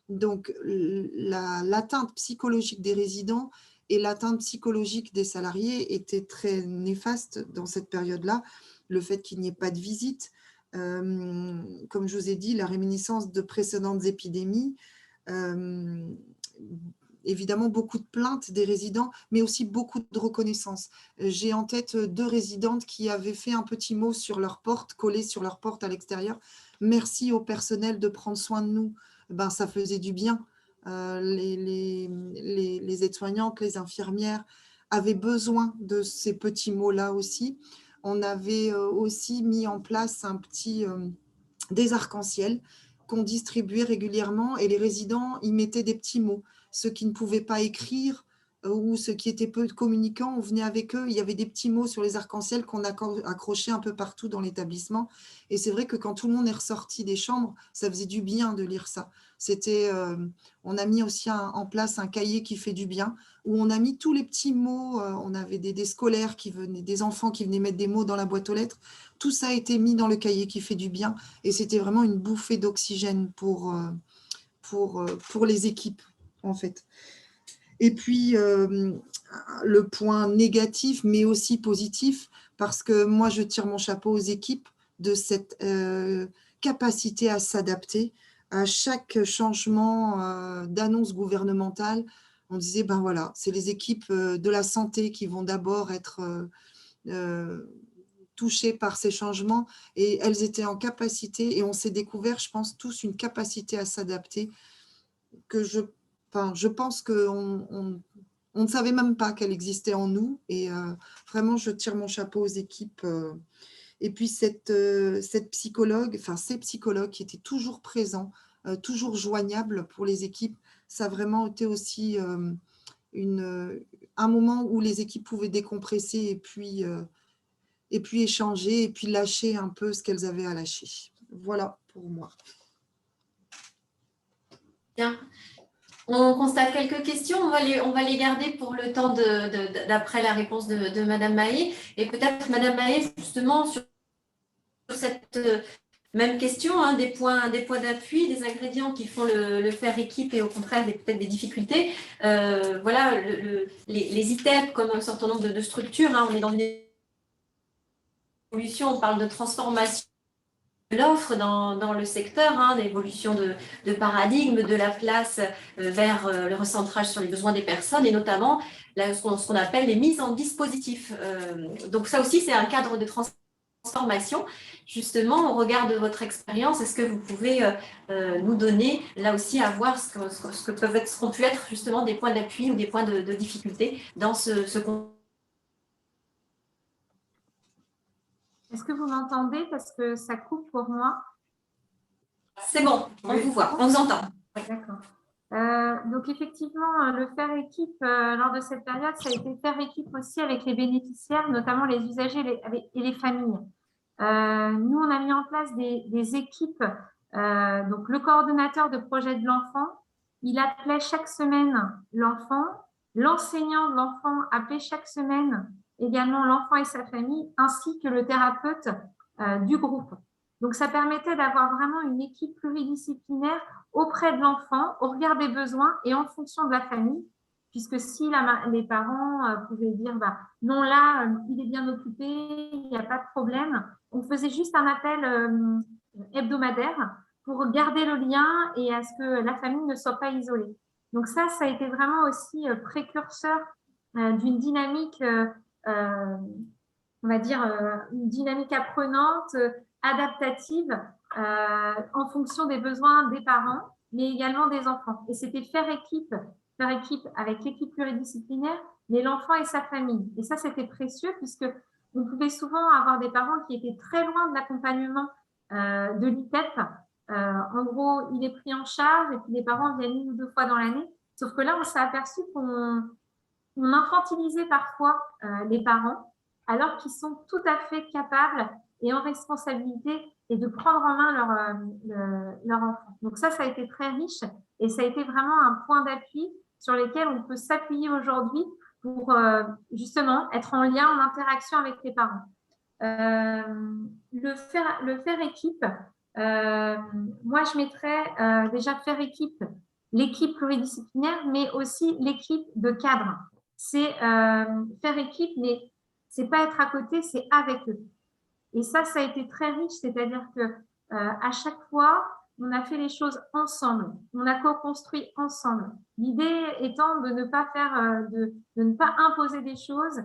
Donc, l'atteinte psychologique des résidents et l'atteinte psychologique des salariés était très néfaste dans cette période-là. Le fait qu'il n'y ait pas de visite, comme je vous ai dit, la réminiscence de précédentes épidémies, évidemment beaucoup de plaintes des résidents, mais aussi beaucoup de reconnaissance. J'ai en tête 2 résidentes qui avaient fait un petit mot sur leur porte, collé sur leur porte à l'extérieur. Merci au personnel de prendre soin de nous. Ben, ça faisait du bien. Les aides-soignantes, les infirmières avaient besoin de ces petits mots-là aussi. On avait aussi mis en place des arcs-en-ciel qu'on distribuait régulièrement et les résidents y mettaient des petits mots. Ceux qui ne pouvaient pas écrire ou ceux qui étaient peu communicants, on venait avec eux, il y avait des petits mots sur les arcs-en-ciel qu'on a accrochés un peu partout dans l'établissement. Et c'est vrai que quand tout le monde est ressorti des chambres, ça faisait du bien de lire ça. On a mis aussi en place un cahier qui fait du bien, où on a mis tous les petits mots, on avait des scolaires qui venaient, des enfants qui venaient mettre des mots dans la boîte aux lettres. Tout ça a été mis dans le cahier qui fait du bien et c'était vraiment une bouffée d'oxygène pour les équipes, en fait. Et puis, le point négatif, mais aussi positif, parce que moi, je tire mon chapeau aux équipes de cette capacité à s'adapter à chaque changement d'annonce gouvernementale. On disait, ben voilà, c'est les équipes de la santé qui vont d'abord être touchées par ces changements et elles étaient en capacité et on s'est découvert, je pense, tous une capacité à s'adapter que je pense qu'on ne savait même pas qu'elle existait en nous et vraiment, je tire mon chapeau aux équipes. Et puis, cette psychologue, ces psychologues qui étaient toujours présents, toujours joignables pour les équipes, ça a vraiment été aussi un moment où les équipes pouvaient décompresser et puis échanger et puis lâcher un peu ce qu'elles avaient à lâcher. Voilà pour moi. Bien. On constate quelques questions, on va les garder pour le temps d'après la réponse de Madame Mahé. Et peut-être, Madame Mahé, justement, sur cette même question, hein, des points d'appui, des ingrédients qui font le faire équipe et au contraire peut-être des difficultés. Voilà, les ITEP comme un certain nombre de structures, hein, on est dans une évolution, on parle de transformation l'offre dans le secteur, l'évolution de paradigme, de la place vers le recentrage sur les besoins des personnes et notamment ce qu'on appelle les mises en dispositif. Donc ça aussi, c'est un cadre de transformation. Justement, au regard de votre expérience, est-ce que vous pouvez nous donner là aussi à voir ce qu'ont pu être justement des points d'appui ou des points de difficulté dans ce contexte? Est-ce que vous m'entendez parce que ça coupe pour moi? C'est bon, on vous voit, on vous entend. D'accord. Donc effectivement, le faire équipe lors de cette période, ça a été faire équipe aussi avec les bénéficiaires, notamment les usagers et les familles. Nous, on a mis en place des équipes. Donc le coordonnateur de projet de l'enfant, il appelait chaque semaine l'enfant. L'enseignant de l'enfant appelait chaque semaine également l'enfant et sa famille, ainsi que le thérapeute du groupe. Donc, ça permettait d'avoir vraiment une équipe pluridisciplinaire auprès de l'enfant, au regard des besoins et en fonction de la famille, puisque si les parents pouvaient dire non, là, il est bien occupé, il n'y a pas de problème, on faisait juste un appel hebdomadaire pour garder le lien et à ce que la famille ne soit pas isolée. Donc ça a été vraiment aussi précurseur d'une dynamique, on va dire, une dynamique apprenante, adaptative en fonction des besoins des parents, mais également des enfants. Et c'était faire équipe avec l'équipe pluridisciplinaire, mais l'enfant et sa famille. Et ça, c'était précieux puisque on pouvait souvent avoir des parents qui étaient très loin de l'accompagnement de l'ITEP. En gros, il est pris en charge et puis les parents viennent 1 ou 2 fois dans l'année. Sauf que là, on s'est aperçu qu'on infantilisait parfois les parents alors qu'ils sont tout à fait capables et en responsabilité et de prendre en main leur enfant. Donc ça a été très riche et ça a été vraiment un point d'appui sur lequel on peut s'appuyer aujourd'hui pour justement être en lien, en interaction avec les parents. Le faire équipe, moi je mettrais déjà faire équipe, l'équipe pluridisciplinaire, mais aussi l'équipe de cadre. C'est faire équipe, mais c'est pas être à côté, c'est avec eux. Et ça a été très riche, c'est-à-dire que à chaque fois, on a fait les choses ensemble, on a co-construit ensemble. L'idée étant de ne pas faire, de ne pas imposer des choses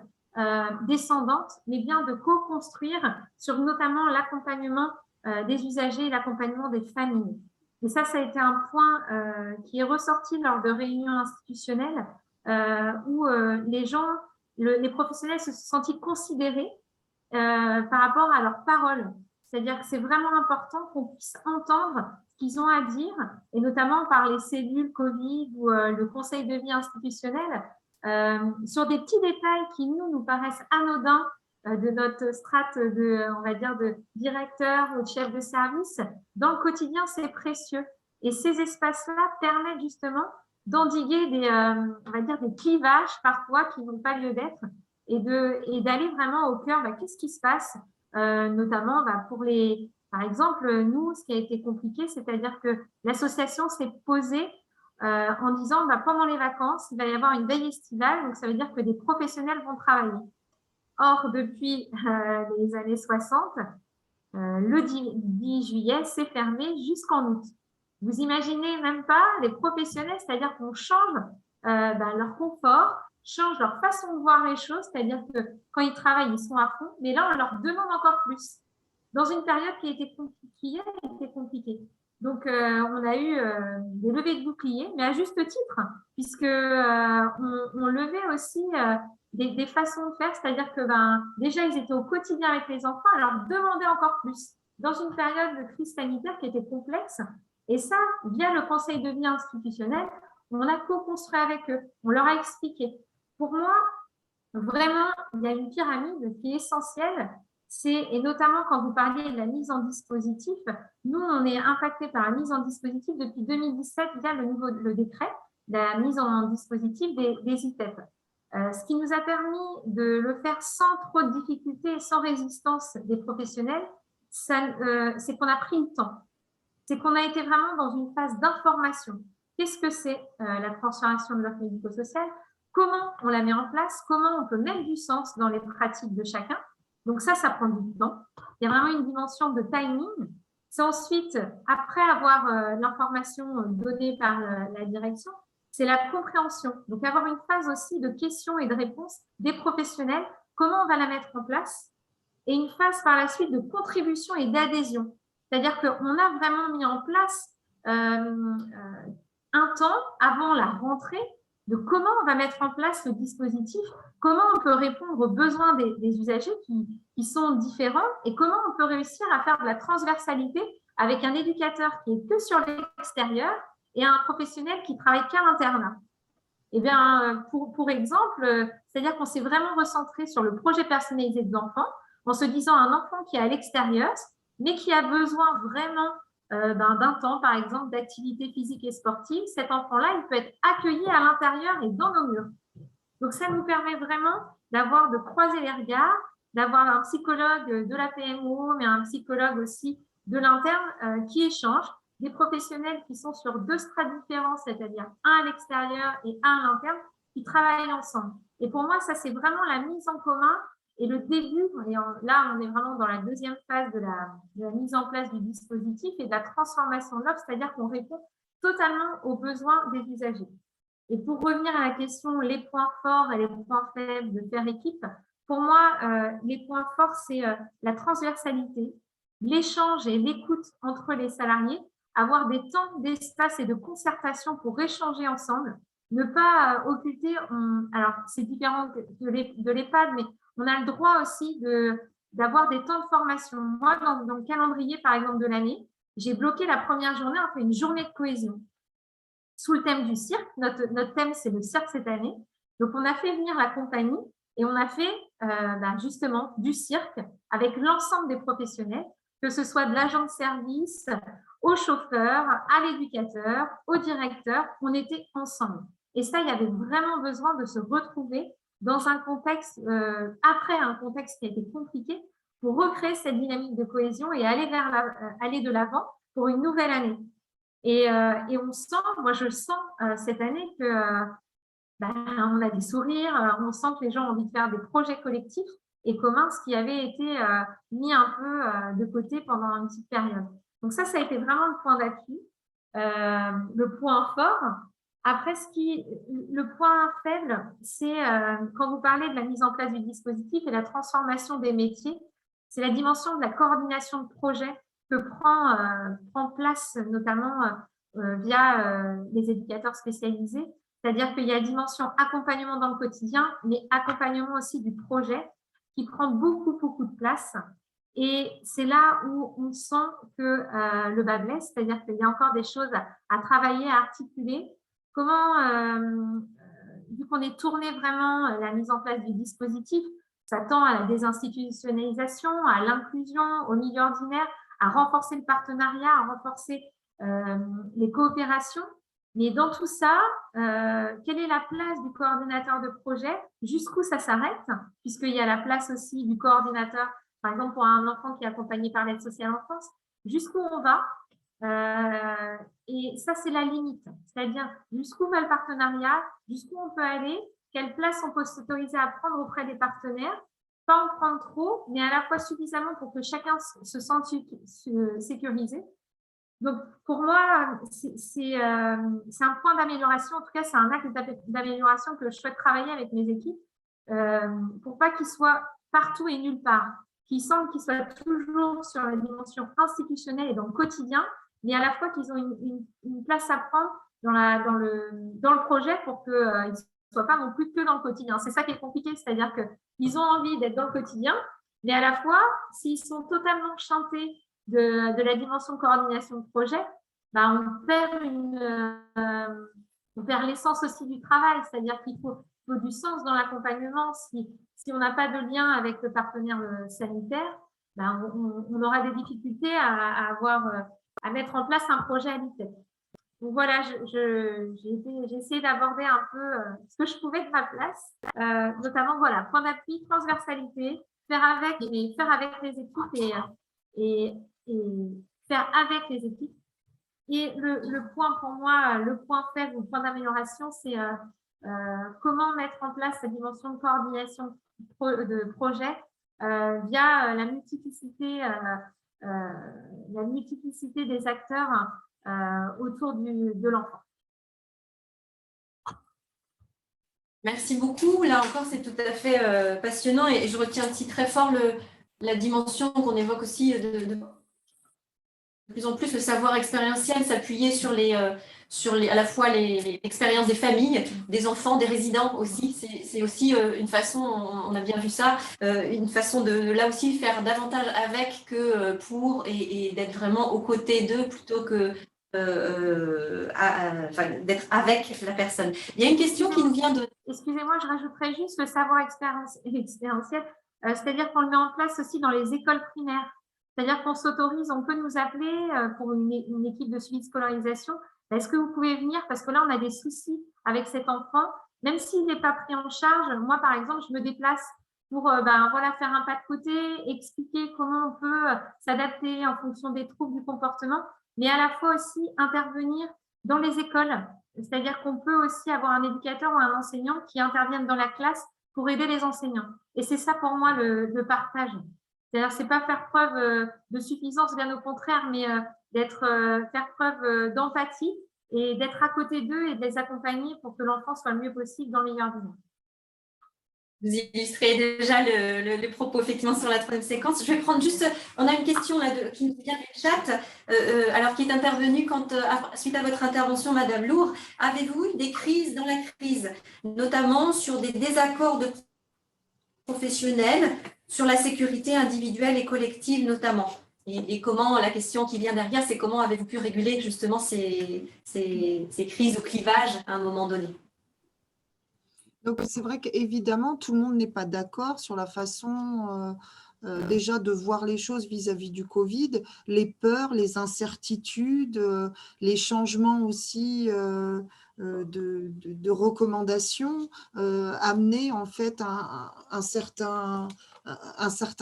descendantes, mais bien de co-construire sur notamment l'accompagnement des usagers et l'accompagnement des familles. Et ça a été un point qui est ressorti lors de réunions institutionnelles où les professionnels se sont sentis considérés par rapport à leurs paroles. C'est-à-dire que c'est vraiment important qu'on puisse entendre ce qu'ils ont à dire, et notamment par les cellules Covid ou le conseil de vie institutionnel, sur des petits détails qui nous paraissent anodins de notre strate on va dire, de directeur ou de chef de service. Dans le quotidien, c'est précieux. Et ces espaces-là permettent justement d'endiguer on va dire, des clivages parfois qui n'ont pas lieu d'être et d'aller vraiment au cœur, qu'est-ce qui se passe, notamment par exemple, nous, ce qui a été compliqué, c'est-à-dire que l'association s'est posée en disant pendant les vacances, il va y avoir une veille estivale, donc ça veut dire que des professionnels vont travailler. Or, depuis les années 60, le 10 juillet, c'est fermé jusqu'en août. Vous imaginez même pas les professionnels, c'est-à-dire qu'on change leur confort, change leur façon de voir les choses, c'est-à-dire que quand ils travaillent, ils sont à fond, mais là, on leur demande encore plus. Dans une période qui a été compliquée. Donc, on a eu des levées de boucliers, mais à juste titre, puisque on levait aussi des façons de faire, c'est-à-dire que déjà, ils étaient au quotidien avec les enfants, on leur demandait encore plus. Dans une période de crise sanitaire qui était complexe, et ça, via le conseil de vie institutionnel, on a co-construit avec eux, on leur a expliqué. Pour moi, vraiment, il y a une pyramide qui est essentielle, et notamment quand vous parliez de la mise en dispositif, nous, on est impacté par la mise en dispositif depuis 2017 via le décret de la mise en dispositif des ITEP. Ce qui nous a permis de le faire sans trop de difficultés et sans résistance des professionnels, c'est qu'on a pris le temps. C'est qu'on a été vraiment dans une phase d'information. Qu'est-ce que c'est la transformation de l'offre médico-sociale? Comment on la met en place? Comment on peut mettre du sens dans les pratiques de chacun? Donc ça prend du temps. Il y a vraiment une dimension de timing C'est ensuite, après avoir l'information donnée par la direction, c'est la compréhension. Donc, avoir une phase aussi de questions et de réponses des professionnels, comment on va la mettre en place, et une phase par la suite de contribution et d'adhésion. C'est-à-dire qu'on a vraiment mis en place un temps avant la rentrée de comment on va mettre en place le dispositif, comment on peut répondre aux besoins des usagers qui sont différents et comment on peut réussir à faire de la transversalité avec un éducateur qui est que sur l'extérieur et un professionnel qui travaille qu'à l'internat. Eh bien, pour exemple, c'est-à-dire qu'on s'est vraiment recentré sur le projet personnalisé de l'enfant en se disant un enfant qui est à l'extérieur, mais qui a besoin vraiment d'un temps, par exemple, d'activité physique et sportive, cet enfant-là, il peut être accueilli à l'intérieur et dans nos murs. Donc, ça nous permet vraiment de croiser les regards, d'avoir un psychologue de la PMO, mais un psychologue aussi de l'interne qui échange, des professionnels qui sont sur 2 strates différents, c'est-à-dire un à l'extérieur et un à l'interne, qui travaillent ensemble. Et pour moi, ça, c'est vraiment la mise en commun et le début. Et là, on est vraiment dans la deuxième phase de la mise en place du dispositif et de la transformation de l'offre, c'est-à-dire qu'on répond totalement aux besoins des usagers. Et pour revenir à la question, les points forts et les points faibles de faire équipe, pour moi, les points forts, c'est la transversalité, l'échange et l'écoute entre les salariés, avoir des temps d'espace et de concertation pour échanger ensemble, ne pas occulter, alors c'est différent de l'EHPAD, mais on a le droit aussi d'avoir des temps de formation. Moi, dans le calendrier, par exemple, de l'année, j'ai bloqué la première journée, on fait une journée de cohésion sous le thème du cirque. Notre thème, c'est le cirque cette année. Donc, on a fait venir la compagnie et on a fait justement du cirque avec l'ensemble des professionnels, que ce soit de l'agent de service, au chauffeur, à l'éducateur, au directeur, on était ensemble. Et ça, il y avait vraiment besoin de se retrouver dans un contexte, après un contexte qui a été compliqué, pour recréer cette dynamique de cohésion et aller de l'avant pour une nouvelle année. Et on sent, moi je sens cette année que on a des sourires, on sent que les gens ont envie de faire des projets collectifs et communs, ce qui avait été mis un peu de côté pendant une petite période. Donc ça a été vraiment le point d'appui, le point fort. Après, le point faible, c'est quand vous parlez de la mise en place du dispositif et la transformation des métiers, c'est la dimension de la coordination de projet que prend place notamment via les éducateurs spécialisés. C'est-à-dire qu'il y a la dimension accompagnement dans le quotidien, mais accompagnement aussi du projet qui prend beaucoup, beaucoup de place. Et c'est là où on sent que le bas blesse, c'est-à-dire qu'il y a encore des choses à travailler, à articuler. Comment, vu qu'on est tourné vraiment à la mise en place du dispositif, ça tend à la désinstitutionnalisation, à l'inclusion au milieu ordinaire, à renforcer le partenariat, à renforcer les coopérations. Mais dans tout ça, quelle est la place du coordinateur de projet? Jusqu'où ça s'arrête? Puisqu'il y a la place aussi du coordinateur, par exemple pour un enfant qui est accompagné par l'aide sociale en France. Jusqu'où on va? Et ça, c'est la limite. C'est-à-dire jusqu'où va le partenariat? Jusqu'où on peut aller? Quelle place on peut s'autoriser à prendre auprès des partenaires? Pas en prendre trop, mais à la fois suffisamment pour que chacun se sente sécurisé. Donc, pour moi, c'est un point d'amélioration. En tout cas, c'est un axe d'amélioration que je souhaite travailler avec mes équipes pour pas qu'ils soient partout et nulle part, qu'ils semblent qu'ils soient toujours sur la dimension institutionnelle et dans le quotidien, mais à la fois qu'ils ont une place à prendre dans le projet pour qu'ils ne soient pas non plus que dans le quotidien. C'est ça qui est compliqué, c'est-à-dire qu'ils ont envie d'être dans le quotidien, mais à la fois, s'ils sont totalement chantés de la dimension coordination de projet, on perd l'essence aussi du travail, c'est-à-dire qu'il faut du sens dans l'accompagnement. Si on n'a pas de lien avec le partenaire sanitaire, on aura des difficultés à mettre en place un projet à vitesse. Donc voilà, j'ai essayé d'aborder un peu ce que je pouvais de ma place, notamment voilà, point d'appui, transversalité, faire avec les équipes et faire avec les équipes. Et le point pour moi, le point faible ou le point d'amélioration, c'est comment mettre en place cette dimension de coordination de projet via la multiplicité la multiplicité des acteurs autour de l'enfant. Merci beaucoup. Là encore, c'est tout à fait passionnant et je retiens aussi très fort la dimension qu'on évoque aussi de plus en plus le savoir expérientiel, s'appuyer sur à la fois les expériences des familles, des enfants, des résidents aussi. C'est aussi une façon, on a bien vu ça, une façon de là aussi faire davantage avec que pour et d'être vraiment aux côtés d'eux plutôt que d'être avec la personne. Il y a une question qui nous vient de... Excusez-moi, je rajouterais juste le savoir expérientiel, c'est-à-dire qu'on le met en place aussi dans les écoles primaires. C'est-à-dire qu'on s'autorise, on peut nous appeler pour une équipe de suivi de scolarisation. Est-ce que vous pouvez venir? Parce que là, on a des soucis avec cet enfant. Même s'il n'est pas pris en charge, moi, par exemple, je me déplace pour voilà, faire un pas de côté, expliquer comment on peut s'adapter en fonction des troubles du comportement, mais à la fois aussi intervenir dans les écoles. C'est-à-dire qu'on peut aussi avoir un éducateur ou un enseignant qui interviennent dans la classe pour aider les enseignants. Et c'est ça pour moi le partage. C'est-à-dire, c'est pas faire preuve de suffisance, bien au contraire, mais faire preuve d'empathie et d'être à côté d'eux et de les accompagner pour que l'enfant soit le mieux possible dans le meilleur du monde. Vous illustrez déjà le propos effectivement sur la troisième séquence. Je vais prendre juste, on a une question là qui nous vient du chat, alors qui est intervenue suite à votre intervention, Madame Lourd. Avez-vous eu des crises dans la crise, notamment sur des désaccords de professionnels, sur la sécurité individuelle et collective notamment? Et comment, la question qui vient derrière, c'est comment avez-vous pu réguler justement ces crises ou clivages à un moment donné? Donc, c'est vrai qu'évidemment, tout le monde n'est pas d'accord sur la façon déjà de voir les choses vis-à-vis du Covid, les peurs, les incertitudes, les changements aussi de recommandations amenaient en fait un certain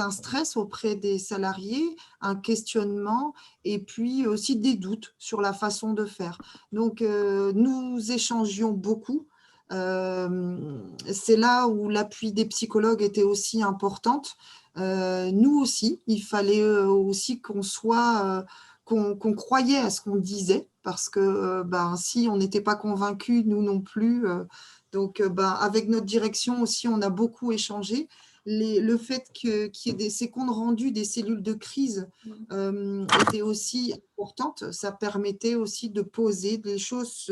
stress auprès des salariés, un questionnement et puis aussi des doutes sur la façon de faire. Donc, nous échangions beaucoup. C'est là où l'appui des psychologues était aussi importante. Nous aussi, il fallait aussi qu'on croyait à ce qu'on disait, parce que si on n'était pas convaincus, nous non plus. Donc, avec notre direction aussi, on a beaucoup échangé. Le fait qu'il y ait ces comptes rendus des cellules de crise était aussi importante. Ça permettait aussi de poser des choses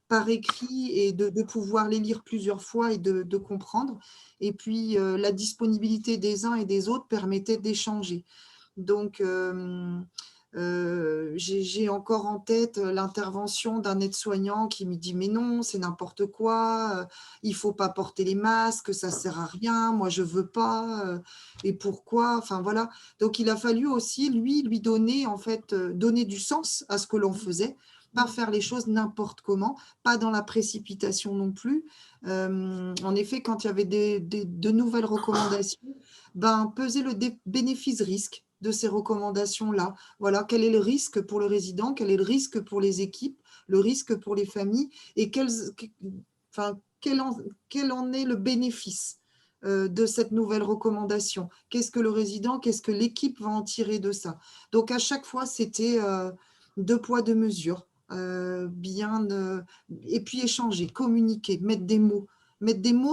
par écrit et de pouvoir les lire plusieurs fois et de comprendre. Et puis, la disponibilité des uns et des autres permettait d'échanger. Donc, j'ai encore en tête l'intervention d'un aide-soignant qui me dit « mais non, c'est n'importe quoi, il ne faut pas porter les masques, ça ne sert à rien, moi je ne veux pas, et pourquoi ?» Enfin voilà, donc il a fallu aussi lui donner en fait, donner du sens à ce que l'on faisait, pas faire les choses n'importe comment, pas dans la précipitation non plus. En effet, quand il y avait de nouvelles recommandations, peser le bénéfice-risque de ces recommandations-là. Voilà, quel est le risque pour le résident, quel est le risque pour les équipes, le risque pour les familles et quel en est le bénéfice de cette nouvelle recommandation. Qu'est-ce que le résident, qu'est-ce que l'équipe va en tirer de ça? Donc, à chaque fois, c'était 2 poids, 2 mesures. Et puis échanger, communiquer, mettre des mots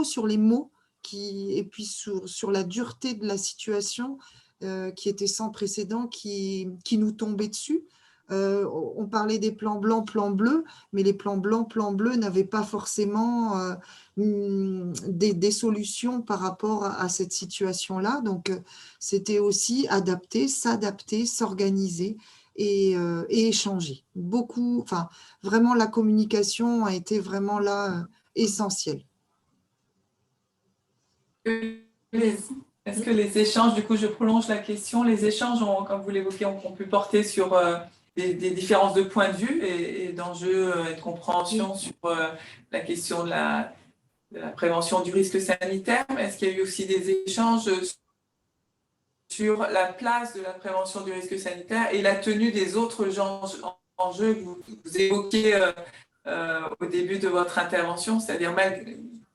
sur les mots et puis sur la dureté de la situation qui était sans précédent, qui nous tombait dessus. On parlait des plans blancs, plans bleus, mais les plans blancs, plans bleus n'avaient pas forcément des solutions par rapport à cette situation-là. Donc, c'était aussi adapter, s'adapter, s'organiser et échanger. Beaucoup, enfin, vraiment, la communication a été vraiment là essentielle. Est-ce que les échanges, du coup, je prolonge la question, les échanges, comme vous l'évoquez, ont pu porter sur des différences de points de vue et d'enjeux et de compréhension sur la question de la prévention du risque sanitaire? Est-ce qu'il y a eu aussi des échanges sur la place de la prévention du risque sanitaire et la tenue des autres enjeux que vous évoquiez au début de votre intervention, c'est-à-dire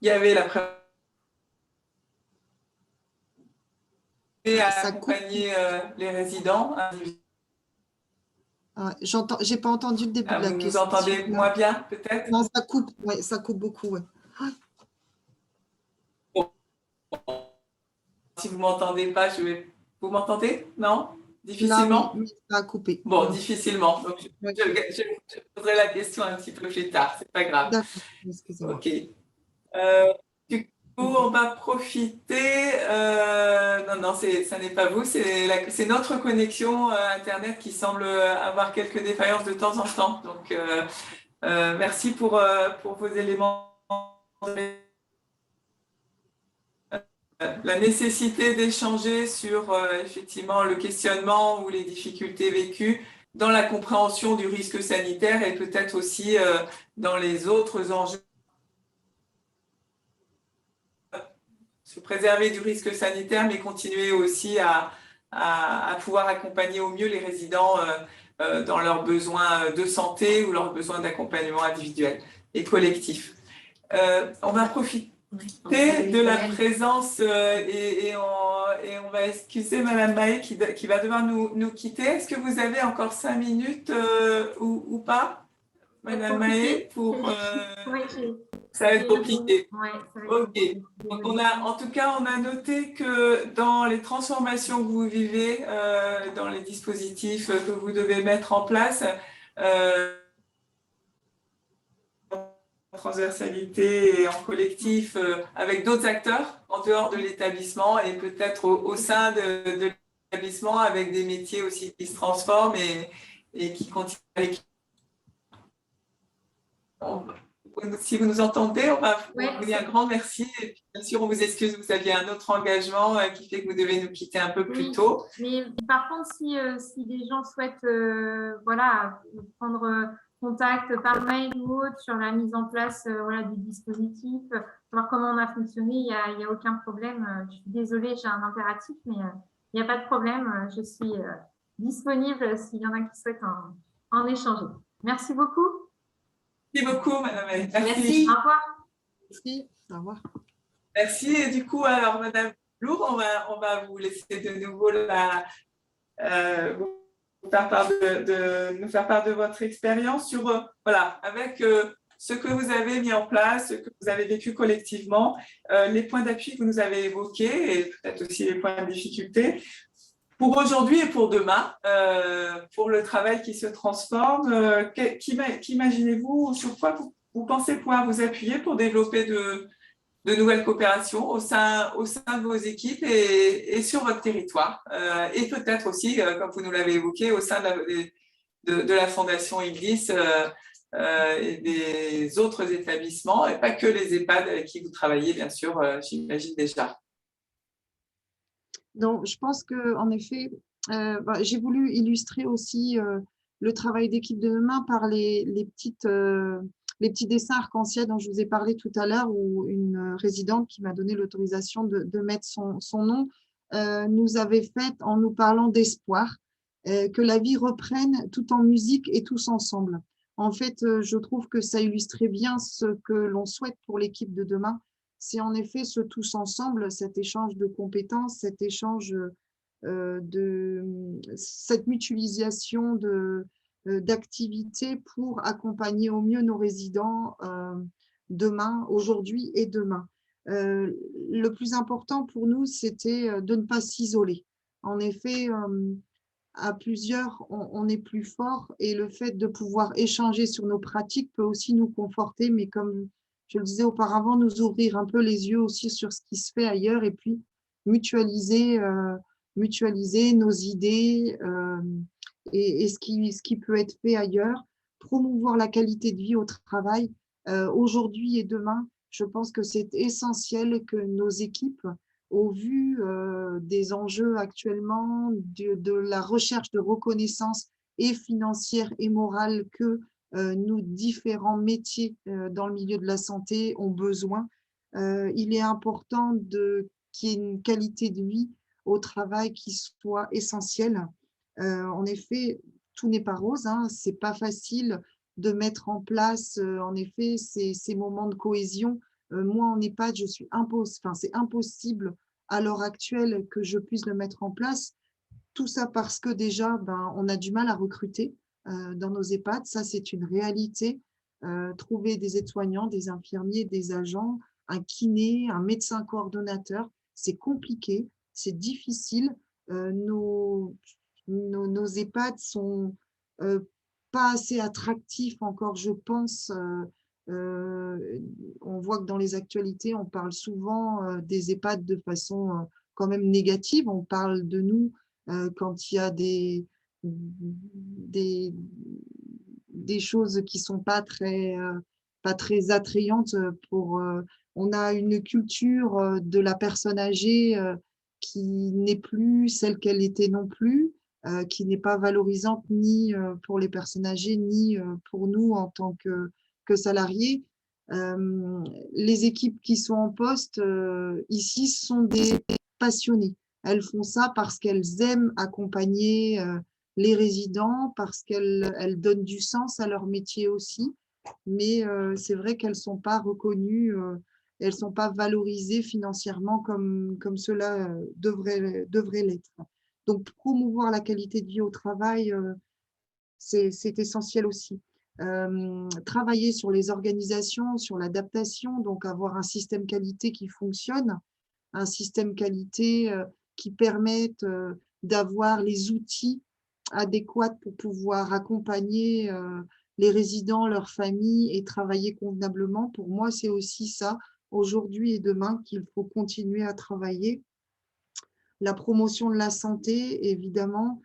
il y avait la prévention à Ça coupe. accompagner les résidents. J'ai pas entendu le début de la Vous nous question. entendez moins bien, peut-être? Non, ça coupe. Ouais, ça coupe beaucoup. Ouais. Bon. Si vous m'entendez pas, vous m'entendez? Non? Là, oui, Difficilement? mais ça a coupé. Bon, difficilement. Donc, Ouais. je poserai la question un petit peu plus tard. C'est pas grave. D'accord, excusez-moi. OK. Du coup, on va profiter. Non, ça n'est pas vous, c'est notre connexion Internet qui semble avoir quelques défaillances de temps en temps. Donc, merci pour vos éléments. La nécessité d'échanger sur effectivement le questionnement ou les difficultés vécues dans la compréhension du risque sanitaire et peut-être aussi dans les autres enjeux. Se préserver du risque sanitaire, mais continuer aussi à pouvoir accompagner au mieux les résidents dans leurs besoins de santé ou leurs besoins d'accompagnement individuel et collectif. On va profiter de la présence et on va excuser Madame Mahé qui va devoir nous quitter. Est-ce que vous avez encore 5 minutes ou pas, Madame Mahé, pour... ça va être compliqué. Ok. Donc en tout cas, on a noté que dans les transformations que vous vivez, dans les dispositifs que vous devez mettre en place, en transversalité et en collectif, avec d'autres acteurs en dehors de l'établissement et peut-être au sein de l'établissement avec des métiers aussi qui se transforment et qui continuent. Si vous nous entendez, on va vous dire un grand merci. Et puis, bien sûr, on vous excuse, vous aviez un autre engagement qui fait que vous devez nous quitter un peu plus tôt. Mais par contre, si des gens souhaitent voilà, prendre contact par mail ou autre sur la mise en place voilà, du dispositif, savoir comment on a fonctionné, il n'y a aucun problème. Je suis désolée, j'ai un impératif, mais il n'y a pas de problème. Je suis disponible s'il y en a qui souhaitent en échanger. Merci beaucoup. Merci beaucoup, Madame. Merci. Au revoir. Merci. Au revoir. Merci. Et du coup, alors, Madame Lourd, on va vous laisser de nouveau nous faire part de votre expérience sur, voilà, avec ce que vous avez mis en place, ce que vous avez vécu collectivement, les points d'appui que vous nous avez évoqués et peut-être aussi les points de difficulté. Pour aujourd'hui et pour demain, pour le travail qui se transforme, qu'imaginez-vous, sur quoi vous pensez pouvoir vous appuyer pour développer de nouvelles coopérations au sein de vos équipes et sur votre territoire, et peut-être aussi, comme vous nous l'avez évoqué, au sein de la Fondation ILDIS et des autres établissements, et pas que les EHPAD avec qui vous travaillez, bien sûr, j'imagine déjà. Donc, je pense qu'en effet, j'ai voulu illustrer aussi le travail d'équipe de demain par les petits dessins arc-en-ciel dont je vous ai parlé tout à l'heure, où une résidente qui m'a donné l'autorisation de mettre son nom nous avait fait en nous parlant d'espoir, que la vie reprenne tout en musique et tous ensemble. En fait, je trouve que ça illustrait bien ce que l'on souhaite pour l'équipe de demain. C'est en effet ce tous ensemble, cet échange de compétences, cet échange cette mutualisation d'activités pour accompagner au mieux nos résidents demain, aujourd'hui et demain. Le plus important pour nous, c'était de ne pas s'isoler. En effet, à plusieurs, on est plus fort et le fait de pouvoir échanger sur nos pratiques peut aussi nous conforter, mais comme je le disais auparavant, nous ouvrir un peu les yeux aussi sur ce qui se fait ailleurs et puis mutualiser nos idées et ce qui peut être fait ailleurs, promouvoir la qualité de vie au travail aujourd'hui et demain. Je pense que c'est essentiel que nos équipes, au vu des enjeux actuellement, de la recherche de reconnaissance et financière et morale que nos différents métiers dans le milieu de la santé ont besoin, il est important qu'il y ait une qualité de vie au travail qui soit essentielle. En effet, tout n'est pas rose, hein, c'est pas facile de mettre en place en effet ces moments de cohésion. Moi, en EHPAD, c'est impossible à l'heure actuelle que je puisse le mettre en place. Tout ça parce que déjà, on a du mal à recruter dans nos EHPAD. Ça, c'est une réalité. Trouver des aides-soignants, des infirmiers, des agents, un kiné, un médecin coordonnateur, c'est compliqué, c'est difficile. Nos EHPAD sont pas assez attractifs encore, je pense. On voit que dans les actualités, on parle souvent des EHPAD de façon quand même négative. On parle de nous quand il y a des choses qui ne sont pas très attrayantes on a une culture de la personne âgée qui n'est plus celle qu'elle était non plus, qui n'est pas valorisante ni pour les personnes âgées, ni pour nous en tant que salariés. Les équipes qui sont en poste ici sont des passionnées. Elles font ça parce qu'elles aiment accompagner les résidents, parce qu'elles donnent du sens à leur métier aussi. Mais c'est vrai qu'elles ne sont pas reconnues, elles ne sont pas valorisées financièrement comme cela devrait l'être. Donc, promouvoir la qualité de vie au travail, c'est essentiel aussi. Travailler sur les organisations, sur l'adaptation, donc avoir un système qualité qui fonctionne, un système qualité qui permette d'avoir les outils adéquats pour pouvoir accompagner les résidents, leurs familles et travailler convenablement. Pour moi, c'est aussi ça, aujourd'hui et demain, qu'il faut continuer à travailler. La promotion de la santé, évidemment,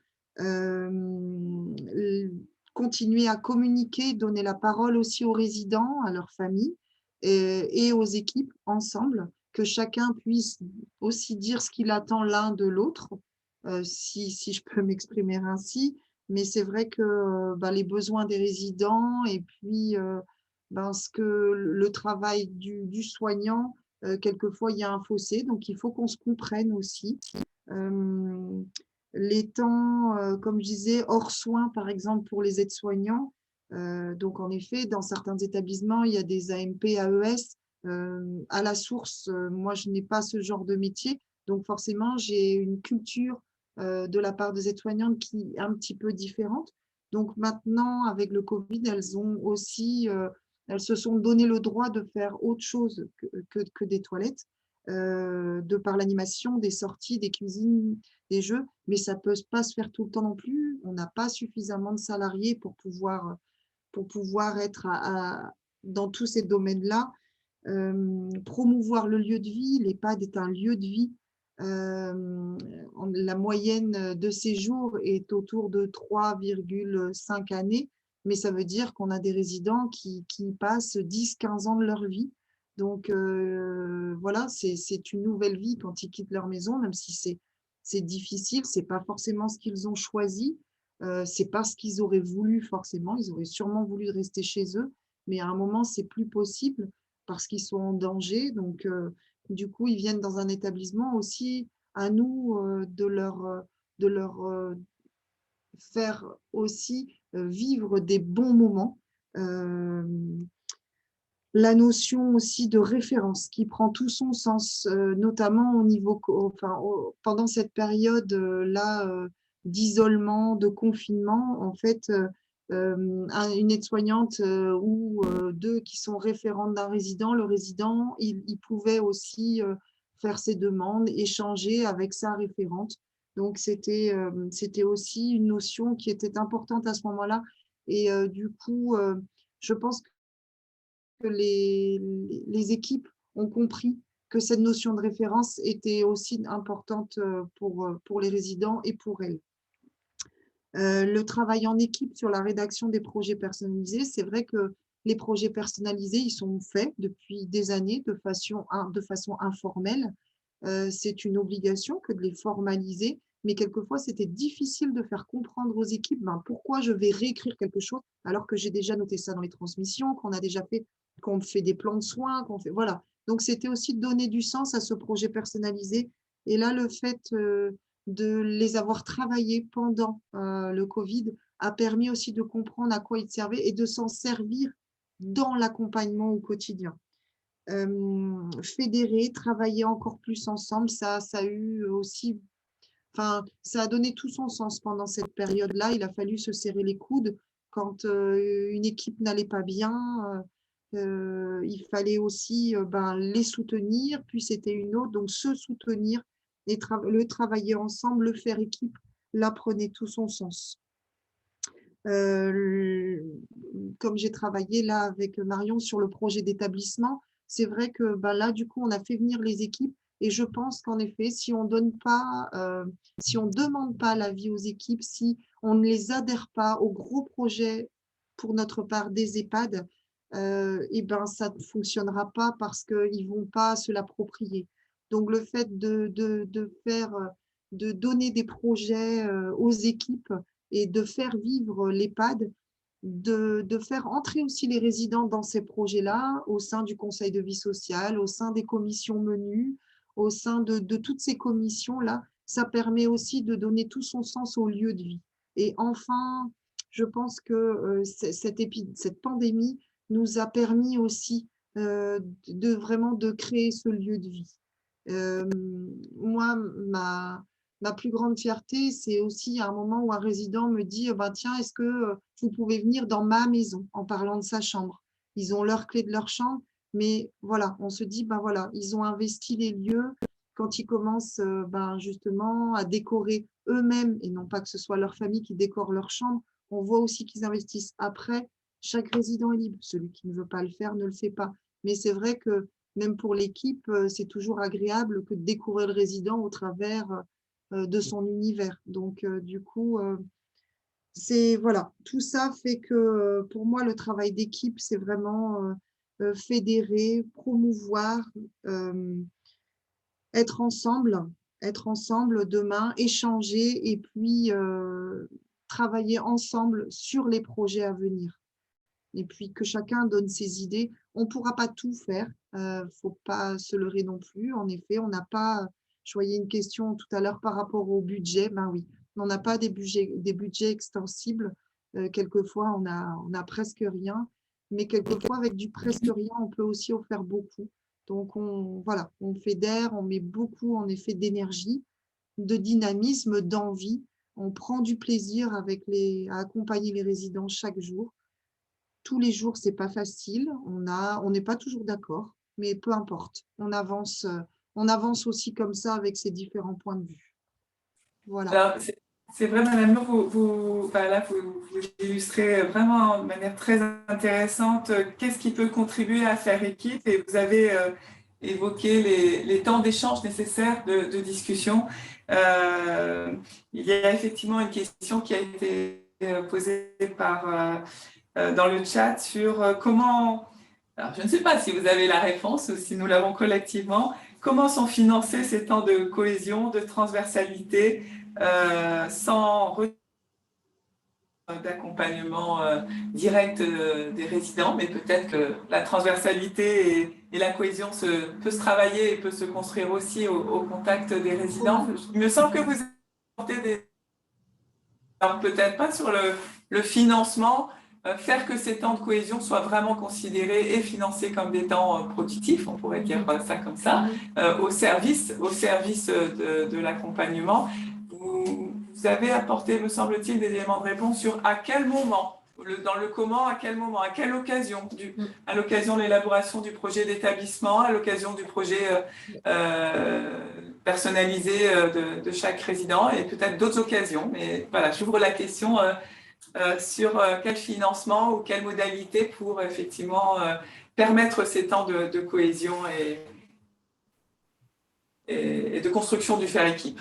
continuer à communiquer, donner la parole aussi aux résidents, à leurs familles et aux équipes ensemble, que chacun puisse aussi dire ce qu'il attend l'un de l'autre, si je peux m'exprimer ainsi. Mais c'est vrai que les besoins des résidents et puis ce que le travail du soignant, quelquefois il y a un fossé, donc il faut qu'on se comprenne aussi. Les temps, comme je disais, hors soins, par exemple, pour les aides-soignants. Donc, en effet, dans certains établissements, il y a des AMP, AES. À la source, moi, je n'ai pas ce genre de métier. Donc, forcément, j'ai une culture de la part des aides-soignantes qui est un petit peu différente. Donc, maintenant, avec le Covid, elles ont aussi, elles se sont donné le droit de faire autre chose que des toilettes. De par l'animation, des sorties, des cuisines, des jeux, mais ça ne peut pas se faire tout le temps non plus. On n'a pas suffisamment de salariés pour pouvoir être dans tous ces domaines-là. Promouvoir le lieu de vie, l'EHPAD est un lieu de vie. La moyenne de séjour est autour de 3,5 années, mais ça veut dire qu'on a des résidents qui passent 10-15 ans de leur vie. Donc, voilà, c'est une nouvelle vie quand ils quittent leur maison, même si c'est difficile, ce n'est pas forcément ce qu'ils ont choisi, ce n'est pas ce qu'ils auraient voulu forcément, ils auraient sûrement voulu rester chez eux, mais à un moment, ce n'est plus possible parce qu'ils sont en danger. Donc, du coup, ils viennent dans un établissement aussi, à nous de leur faire aussi vivre des bons moments. La notion aussi de référence qui prend tout son sens, notamment au niveau, pendant cette période-là d'isolement, de confinement. En fait, une aide-soignante ou deux qui sont référentes d'un résident, le résident, il pouvait aussi faire ses demandes, échanger avec sa référente. Donc, c'était aussi une notion qui était importante à ce moment-là. Et du coup, je pense que les équipes ont compris que cette notion de référence était aussi importante pour les résidents et pour elles. Le travail en équipe sur la rédaction des projets personnalisés, c'est vrai que les projets personnalisés, ils sont faits depuis des années de façon informelle. C'est une obligation que de les formaliser, mais quelquefois, c'était difficile de faire comprendre aux équipes pourquoi je vais réécrire quelque chose alors que j'ai déjà noté ça dans les transmissions, qu'on fait des plans de soins, voilà. Donc, c'était aussi de donner du sens à ce projet personnalisé. Et là, le fait de les avoir travaillés pendant le Covid a permis aussi de comprendre à quoi ils servaient et de s'en servir dans l'accompagnement au quotidien. fédérer, travailler encore plus ensemble. Ça a eu aussi, enfin, ça a donné tout son sens pendant cette période-là. Il a fallu se serrer les coudes quand une équipe n'allait pas bien. Il fallait aussi les soutenir, puis c'était une autre, donc se soutenir et le travailler ensemble, le faire équipe, là prenait tout son sens. Comme j'ai travaillé là avec Marion sur le projet d'établissement, c'est vrai que là, du coup, on a fait venir les équipes et je pense qu'en effet, si on donne pas, si on demande pas l'avis aux équipes, si on ne les adhère pas aux gros projets pour notre part des EHPAD, ça ne fonctionnera pas parce qu'ils ne vont pas se l'approprier. Donc, le fait de donner des projets aux équipes et de faire vivre l'EHPAD, de faire entrer aussi les résidents dans ces projets-là, au sein du conseil de vie sociale, au sein des commissions menues, au sein de toutes ces commissions-là, ça permet aussi de donner tout son sens au lieu de vie. Et enfin, je pense que cette pandémie nous a permis aussi vraiment de créer ce lieu de vie. Moi, ma plus grande fierté, c'est aussi à un moment où un résident me dit tiens, est-ce que vous pouvez venir dans ma maison, en parlant de sa chambre. Ils ont leur clé de leur chambre, mais voilà, on se dit voilà, ils ont investi les lieux quand ils commencent justement à décorer eux-mêmes, et non pas que ce soit leur famille qui décore leur chambre. On voit aussi qu'ils investissent. Après, chaque résident est libre. Celui qui ne veut pas le faire ne le fait pas. Mais c'est vrai que même pour l'équipe, c'est toujours agréable que de découvrir le résident au travers de son univers. Donc, du coup, voilà, tout ça fait que pour moi, le travail d'équipe, c'est vraiment fédérer, promouvoir, être ensemble demain, échanger et puis travailler ensemble sur les projets à venir. Et puis que chacun donne ses idées. On ne pourra pas tout faire, faut pas se leurrer non plus. En effet, on n'a pas, je voyais une question tout à l'heure par rapport au budget, oui, on n'a pas des budgets extensibles. Quelquefois, on a presque rien, mais quelquefois, avec du presque rien, on peut aussi en faire beaucoup. Donc, on fédère, on met beaucoup, en effet, d'énergie, de dynamisme, d'envie. On prend du plaisir à accompagner les résidents chaque jour. Tous les jours, c'est pas facile. On n'est pas toujours d'accord, mais peu importe. On avance aussi comme ça avec ces différents points de vue. Voilà. Alors, c'est vrai, Madame Lourd, vous illustrez vraiment de manière très intéressante qu'est-ce qui peut contribuer à faire équipe, et vous avez évoqué les temps d'échange nécessaires de discussion. Il y a effectivement une question qui a été posée dans le chat sur comment, alors je ne sais pas si vous avez la réponse ou si nous l'avons collectivement, comment sont financés ces temps de cohésion, de transversalité, sans d'accompagnement direct des résidents, mais peut-être que la transversalité et la cohésion peut se travailler et peut se construire aussi au contact des résidents. Il me semble que vous apportez alors peut-être pas sur le financement, faire que ces temps de cohésion soient vraiment considérés et financés comme des temps productifs, on pourrait dire ça comme ça, au service de l'accompagnement. Vous avez apporté, me semble-t-il, des éléments de réponse sur à quel moment, dans le comment, à quel moment, à quelle occasion, à l'occasion de l'élaboration du projet d'établissement, à l'occasion du projet personnalisé de chaque résident, et peut-être d'autres occasions. Mais voilà, j'ouvre la question sur quel financement ou quelle modalité pour effectivement permettre ces temps de cohésion et de construction du faire équipe.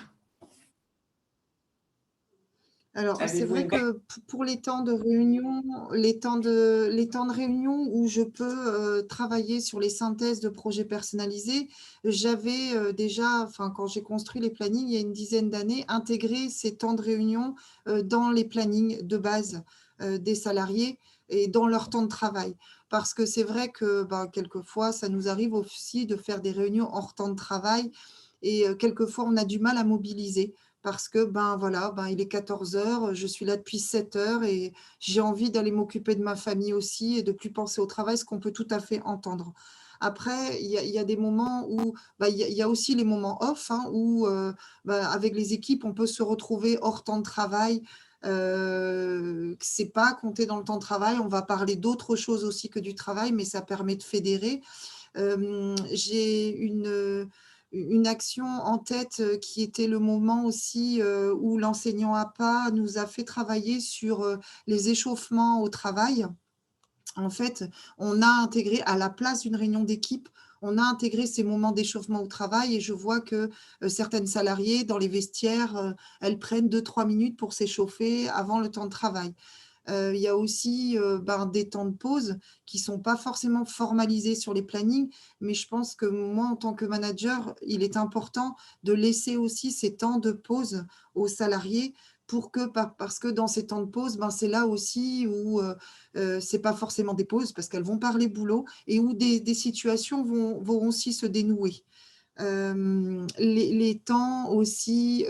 Alors, c'est vrai que pour les temps de réunion, les temps de réunion où je peux travailler sur les synthèses de projets personnalisés, j'avais déjà, quand j'ai construit les plannings il y a une dizaine d'années, intégré ces temps de réunion dans les plannings de base des salariés et dans leur temps de travail. Parce que c'est vrai que quelquefois, ça nous arrive aussi de faire des réunions hors temps de travail et quelquefois, on a du mal à mobiliser. Parce que il est 14 heures, je suis là depuis 7 heures et j'ai envie d'aller m'occuper de ma famille aussi et de ne plus penser au travail, ce qu'on peut tout à fait entendre. Après, il y a des moments où il y a aussi les moments off, hein, où avec les équipes, on peut se retrouver hors temps de travail. C'est pas compté dans le temps de travail. On va parler d'autres choses aussi que du travail, mais ça permet de fédérer. J'ai une action en tête qui était le moment aussi où l'enseignant APA nous a fait travailler sur les échauffements au travail. En fait, on a intégré à la place d'une réunion d'équipe, on a intégré ces moments d'échauffement au travail et je vois que certaines salariées dans les vestiaires, elles prennent 2-3 minutes pour s'échauffer avant le temps de travail. Il y a aussi des temps de pause qui ne sont pas forcément formalisés sur les plannings, mais je pense que moi, en tant que manager, il est important de laisser aussi ces temps de pause aux salariés parce que dans ces temps de pause, c'est là aussi où ce n'est pas forcément des pauses parce qu'elles vont parler boulot et où des situations vont aussi se dénouer. Les temps aussi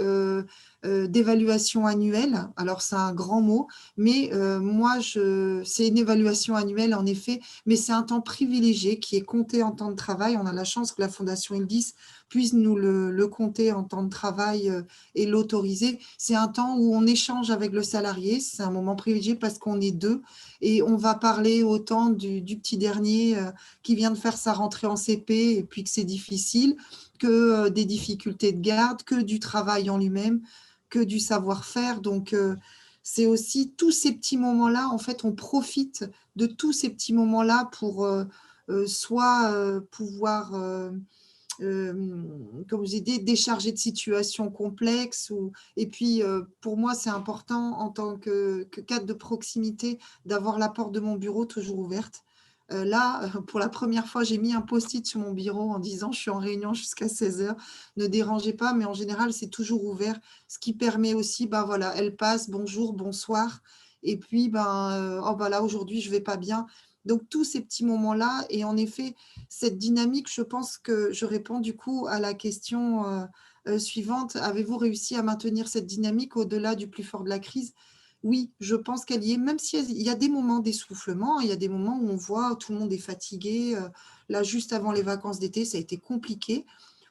d'évaluation annuelle. Alors, c'est un grand mot, mais moi, c'est une évaluation annuelle, en effet, mais c'est un temps privilégié qui est compté en temps de travail. On a la chance que la Fondation ILDIS puisse nous le compter en temps de travail et l'autoriser. C'est un temps où on échange avec le salarié. C'est un moment privilégié parce qu'on est deux et on va parler autant du petit dernier qui vient de faire sa rentrée en CP et puis que c'est difficile, que des difficultés de garde, que du travail en lui-même, que du savoir-faire. Donc, c'est aussi tous ces petits moments-là, en fait, on profite de tous ces petits moments-là pour soit pouvoir, comme je dis, décharger de situations complexes. Et puis, pour moi, c'est important en tant que cadre de proximité d'avoir la porte de mon bureau toujours ouverte. Là, pour la première fois, j'ai mis un post-it sur mon bureau en disant « Je suis en réunion jusqu'à 16h, ne dérangez pas », mais en général, c'est toujours ouvert, ce qui permet aussi, voilà, elle passe, bonjour, bonsoir, et puis, là, aujourd'hui, je ne vais pas bien. Donc, tous ces petits moments-là, et en effet, cette dynamique, je pense que je réponds du coup à la question suivante. Avez-vous réussi à maintenir cette dynamique au-delà du plus fort de la crise ? Oui, je pense qu'elle y est, même s'il y a des moments d'essoufflement, il y a des moments où on voit tout le monde est fatigué. Là, juste avant les vacances d'été, ça a été compliqué.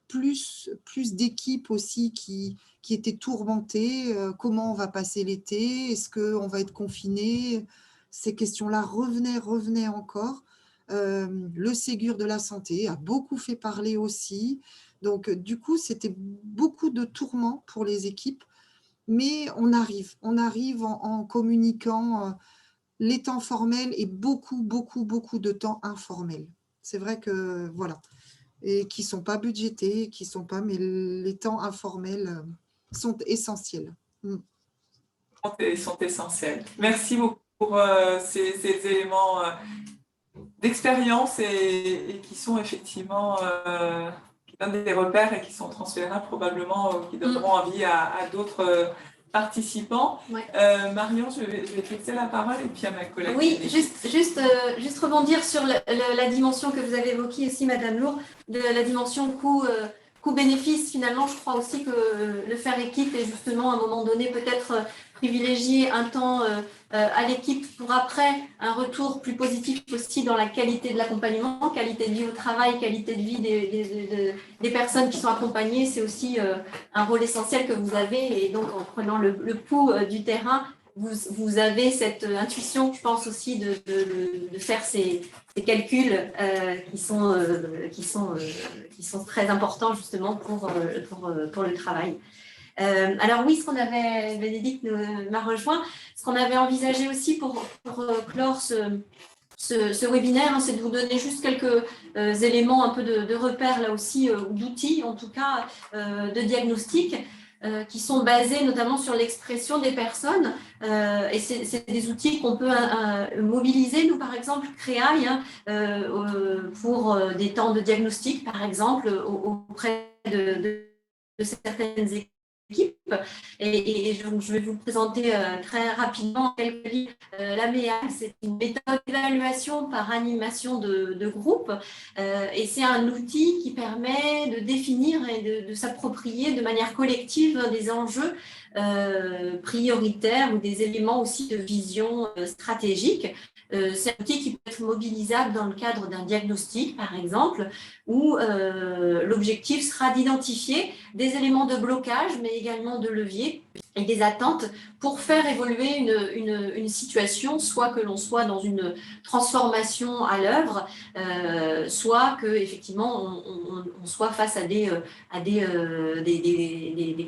Plus d'équipes aussi qui étaient tourmentées. Comment on va passer l'été? Est-ce qu'on va être confiné? Ces questions-là revenaient encore. Le Ségur de la santé a beaucoup fait parler aussi. Donc, du coup, c'était beaucoup de tourments pour les équipes. Mais on arrive en communiquant les temps formels et beaucoup de temps informels. C'est vrai que, voilà, et qui ne sont pas budgétés, mais les temps informels sont essentiels. Sont essentiels. Merci beaucoup pour ces éléments d'expérience et qui sont effectivement... qui donnent des repères et qui sont transférables probablement, qui donneront envie à d'autres participants. Ouais. Marion, je vais te laisser la parole et puis à ma collègue. Oui, juste rebondir sur la dimension que vous avez évoquée aussi, Madame Lourd, de la dimension coût-bénéfice. Finalement, je crois aussi que le faire équipe est justement à un moment donné peut-être privilégier un temps à l'équipe pour après un retour plus positif aussi dans la qualité de l'accompagnement, qualité de vie au travail, qualité de vie des personnes qui sont accompagnées. C'est aussi un rôle essentiel que vous avez et donc en prenant le pouls du terrain, vous avez cette intuition, je pense aussi, de faire ces calculs qui sont très importants justement pour le travail. Alors oui, ce qu'on avait, Bénédicte m'a rejoint, ce qu'on avait envisagé aussi pour clore ce webinaire, c'est de vous donner juste quelques éléments un peu de repères là aussi, ou d'outils en tout cas, de diagnostic, qui sont basés notamment sur l'expression des personnes. Et c'est des outils qu'on peut mobiliser, nous par exemple, Créail, pour des temps de diagnostic, par exemple, auprès de certaines équipes. Et je vais vous présenter très rapidement quelques livres. La MEAC, c'est une méthode d'évaluation par animation de groupe et c'est un outil qui permet de définir et de s'approprier de manière collective des enjeux prioritaires ou des éléments aussi de vision stratégique. C'est un outil qui peut être mobilisable dans le cadre d'un diagnostic, par exemple, où l'objectif sera d'identifier des éléments de blocage, mais également de levier et des attentes pour faire évoluer une situation, soit que l'on soit dans une transformation à l'œuvre, soit que effectivement on soit face à des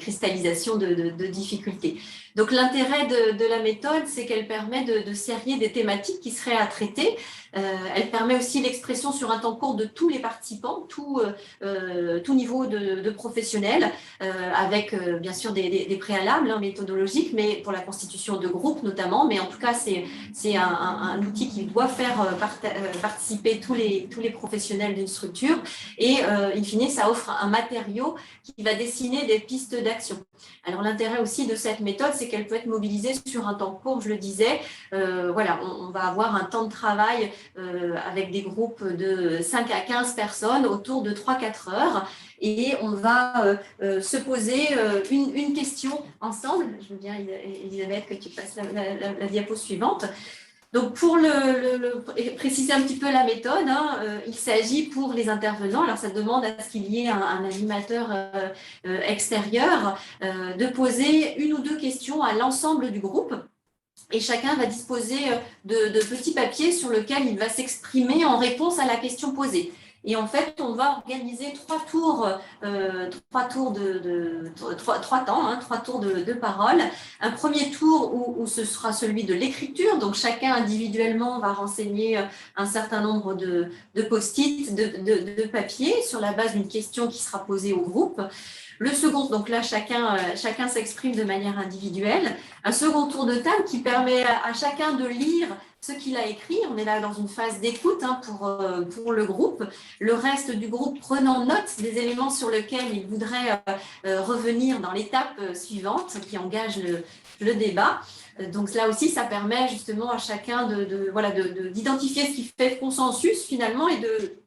cristallisations de difficultés. Donc l'intérêt de la méthode, c'est qu'elle permet de serrer des thématiques qui seraient à traiter. Elle permet aussi l'expression sur un temps court de tous les participants, tout niveau de professionnels, avec bien sûr des préalables méthodologiques, mais pour la constitution de groupes notamment. Mais en tout cas, c'est un outil qui doit faire participer tous les professionnels d'une structure. Et in fine, ça offre un matériau qui va dessiner des pistes d'action. Alors l'intérêt aussi de cette méthode, c'est qu'elle peut être mobilisée sur un temps court, je le disais. Voilà, on va avoir un temps de travail avec des groupes de 5 à 15 personnes autour de 3-4 heures. Et on va se poser une question ensemble. Je veux bien, Elisabeth, que tu passes la diapo suivante. Donc, pour préciser un petit peu la méthode, il s'agit pour les intervenants, alors ça demande à ce qu'il y ait un animateur extérieur, de poser une ou deux questions à l'ensemble du groupe. Et chacun va disposer de petits papiers sur lesquels il va s'exprimer en réponse à la question posée. Et en fait, on va organiser trois tours de parole. Un premier tour où ce sera celui de l'écriture. Donc, chacun individuellement va renseigner un certain nombre de post-it, de papiers sur la base d'une question qui sera posée au groupe. Le second, donc là, chacun s'exprime de manière individuelle. Un second tour de table qui permet à chacun de lire ce qu'il a écrit. On est là dans une phase d'écoute pour le groupe. Le reste du groupe prenant note des éléments sur lesquels il voudrait revenir dans l'étape suivante qui engage le débat. Donc là aussi, ça permet justement à chacun d'identifier ce qui fait consensus finalement et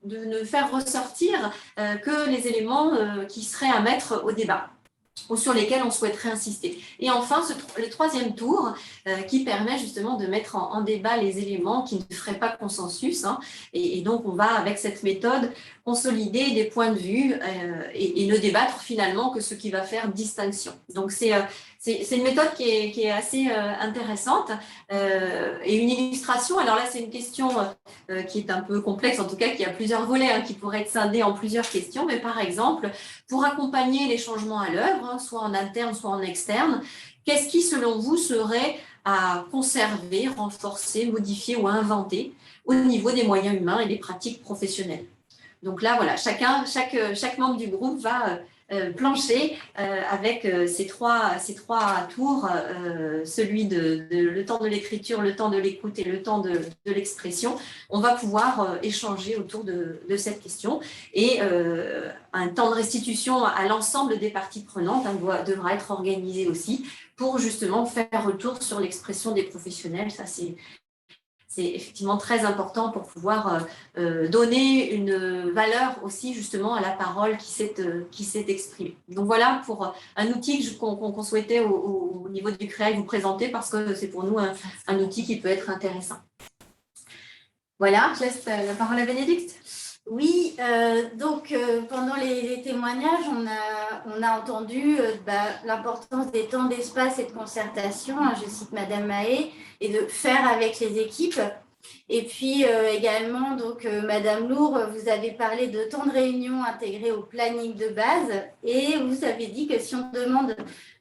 de ne faire ressortir que les éléments qui seraient à mettre au débat ou sur lesquels on souhaiterait insister. Et enfin, le troisième tour qui permet justement de mettre en débat les éléments qui ne feraient pas consensus. Et donc, on va, avec cette méthode, consolider des points de vue et ne débattre finalement que ce qui va faire distinction. Donc, c'est une méthode qui est assez intéressante et une illustration. Alors là, c'est une question qui est un peu complexe, en tout cas qui a plusieurs volets, qui pourraient être scindés en plusieurs questions. Mais par exemple, pour accompagner les changements à l'œuvre, soit en interne, soit en externe, qu'est-ce qui, selon vous, serait à conserver, renforcer, modifier ou inventer au niveau des moyens humains et des pratiques professionnelles? Donc là, voilà, chaque membre du groupe va plancher avec ces trois tours, celui de le temps de l'écriture, le temps de l'écoute et le temps de l'expression. On va pouvoir échanger autour de cette question et un temps de restitution à l'ensemble des parties prenantes devra être organisé aussi pour justement faire retour sur l'expression des professionnels. Ça, c'est effectivement très important pour pouvoir donner une valeur aussi justement à la parole qui s'est exprimée. Donc voilà pour un outil qu'on souhaitait au niveau du CREAI vous présenter parce que c'est pour nous un outil qui peut être intéressant. Voilà, je laisse la parole à Bénédicte. Oui, donc pendant les témoignages, on a entendu l'importance des temps d'espace et de concertation, je cite Madame Mahé, et de faire avec les équipes. Et puis également, donc Madame Lourd, vous avez parlé de temps de réunion intégrés au planning de base et vous avez dit que si on ne demande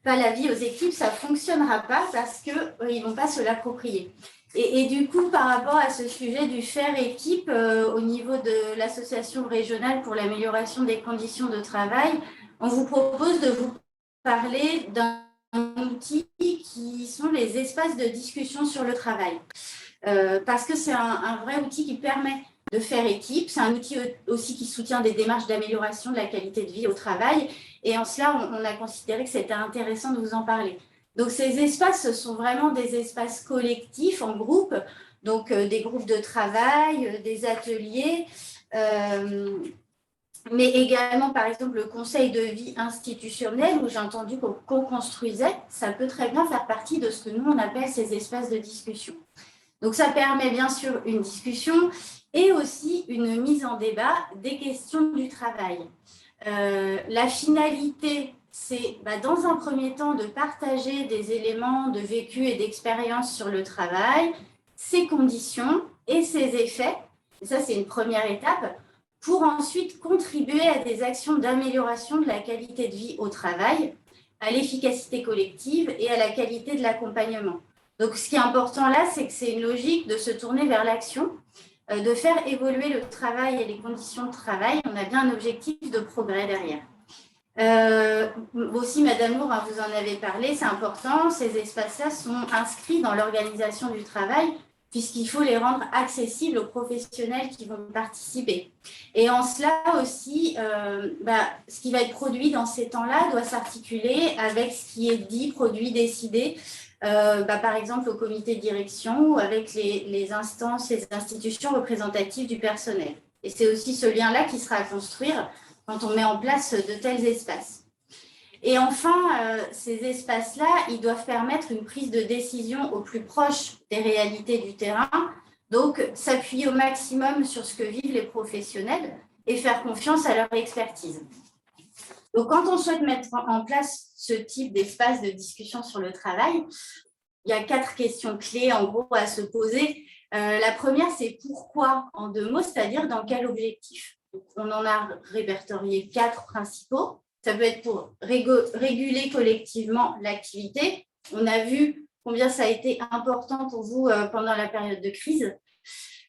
pas l'avis aux équipes, ça ne fonctionnera pas parce qu'ils ne vont pas se l'approprier. Et du coup, par rapport à ce sujet du faire équipe au niveau de l'association régionale pour l'amélioration des conditions de travail, on vous propose de vous parler d'un outil qui sont les espaces de discussion sur le travail. Parce que c'est un vrai outil qui permet de faire équipe. C'est un outil aussi qui soutient des démarches d'amélioration de la qualité de vie au travail. Et en cela, on a considéré que c'était intéressant de vous en parler. Donc, ces espaces, ce sont vraiment des espaces collectifs en groupe, donc des groupes de travail, des ateliers, mais également, par exemple, le conseil de vie institutionnel, où j'ai entendu qu'on construisait, ça peut très bien faire partie de ce que nous, on appelle ces espaces de discussion. Donc, ça permet bien sûr une discussion et aussi une mise en débat des questions du travail. La finalité, c'est dans un premier temps de partager des éléments de vécu et d'expérience sur le travail, ses conditions et ses effets. Et ça, c'est une première étape pour ensuite contribuer à des actions d'amélioration de la qualité de vie au travail, à l'efficacité collective et à la qualité de l'accompagnement. Donc, ce qui est important là, c'est que c'est une logique de se tourner vers l'action, de faire évoluer le travail et les conditions de travail. On a bien un objectif de progrès derrière. Aussi, Madame Lourd, vous en avez parlé, c'est important, ces espaces-là sont inscrits dans l'organisation du travail puisqu'il faut les rendre accessibles aux professionnels qui vont participer. Et en cela aussi, ce qui va être produit dans ces temps-là doit s'articuler avec ce qui est dit, produit, décidé, par exemple au comité de direction ou avec les instances, les institutions représentatives du personnel. Et c'est aussi ce lien-là qui sera à construire quand on met en place de tels espaces. Et enfin, ces espaces-là, ils doivent permettre une prise de décision au plus proche des réalités du terrain, donc s'appuyer au maximum sur ce que vivent les professionnels et faire confiance à leur expertise. Donc, quand on souhaite mettre en place ce type d'espace de discussion sur le travail, il y a 4 questions clés en gros à se poser. La première, c'est pourquoi en 2 mots, c'est-à-dire dans quel objectif. Donc, on en a répertorié 4 principaux. Ça peut être pour réguler collectivement l'activité. On a vu combien ça a été important pour vous pendant la période de crise.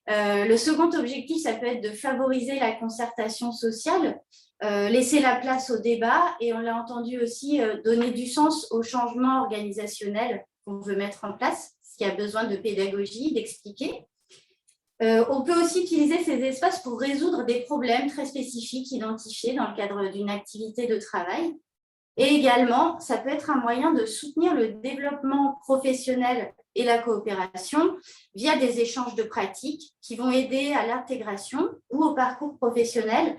Le second objectif, ça peut être de favoriser la concertation sociale, laisser la place au débat et on l'a entendu aussi, donner du sens au changement organisationnel qu'on veut mettre en place, ce qui a besoin de pédagogie, d'expliquer. On peut aussi utiliser ces espaces pour résoudre des problèmes très spécifiques identifiés dans le cadre d'une activité de travail. Et également, ça peut être un moyen de soutenir le développement professionnel et la coopération via des échanges de pratiques qui vont aider à l'intégration ou au parcours professionnel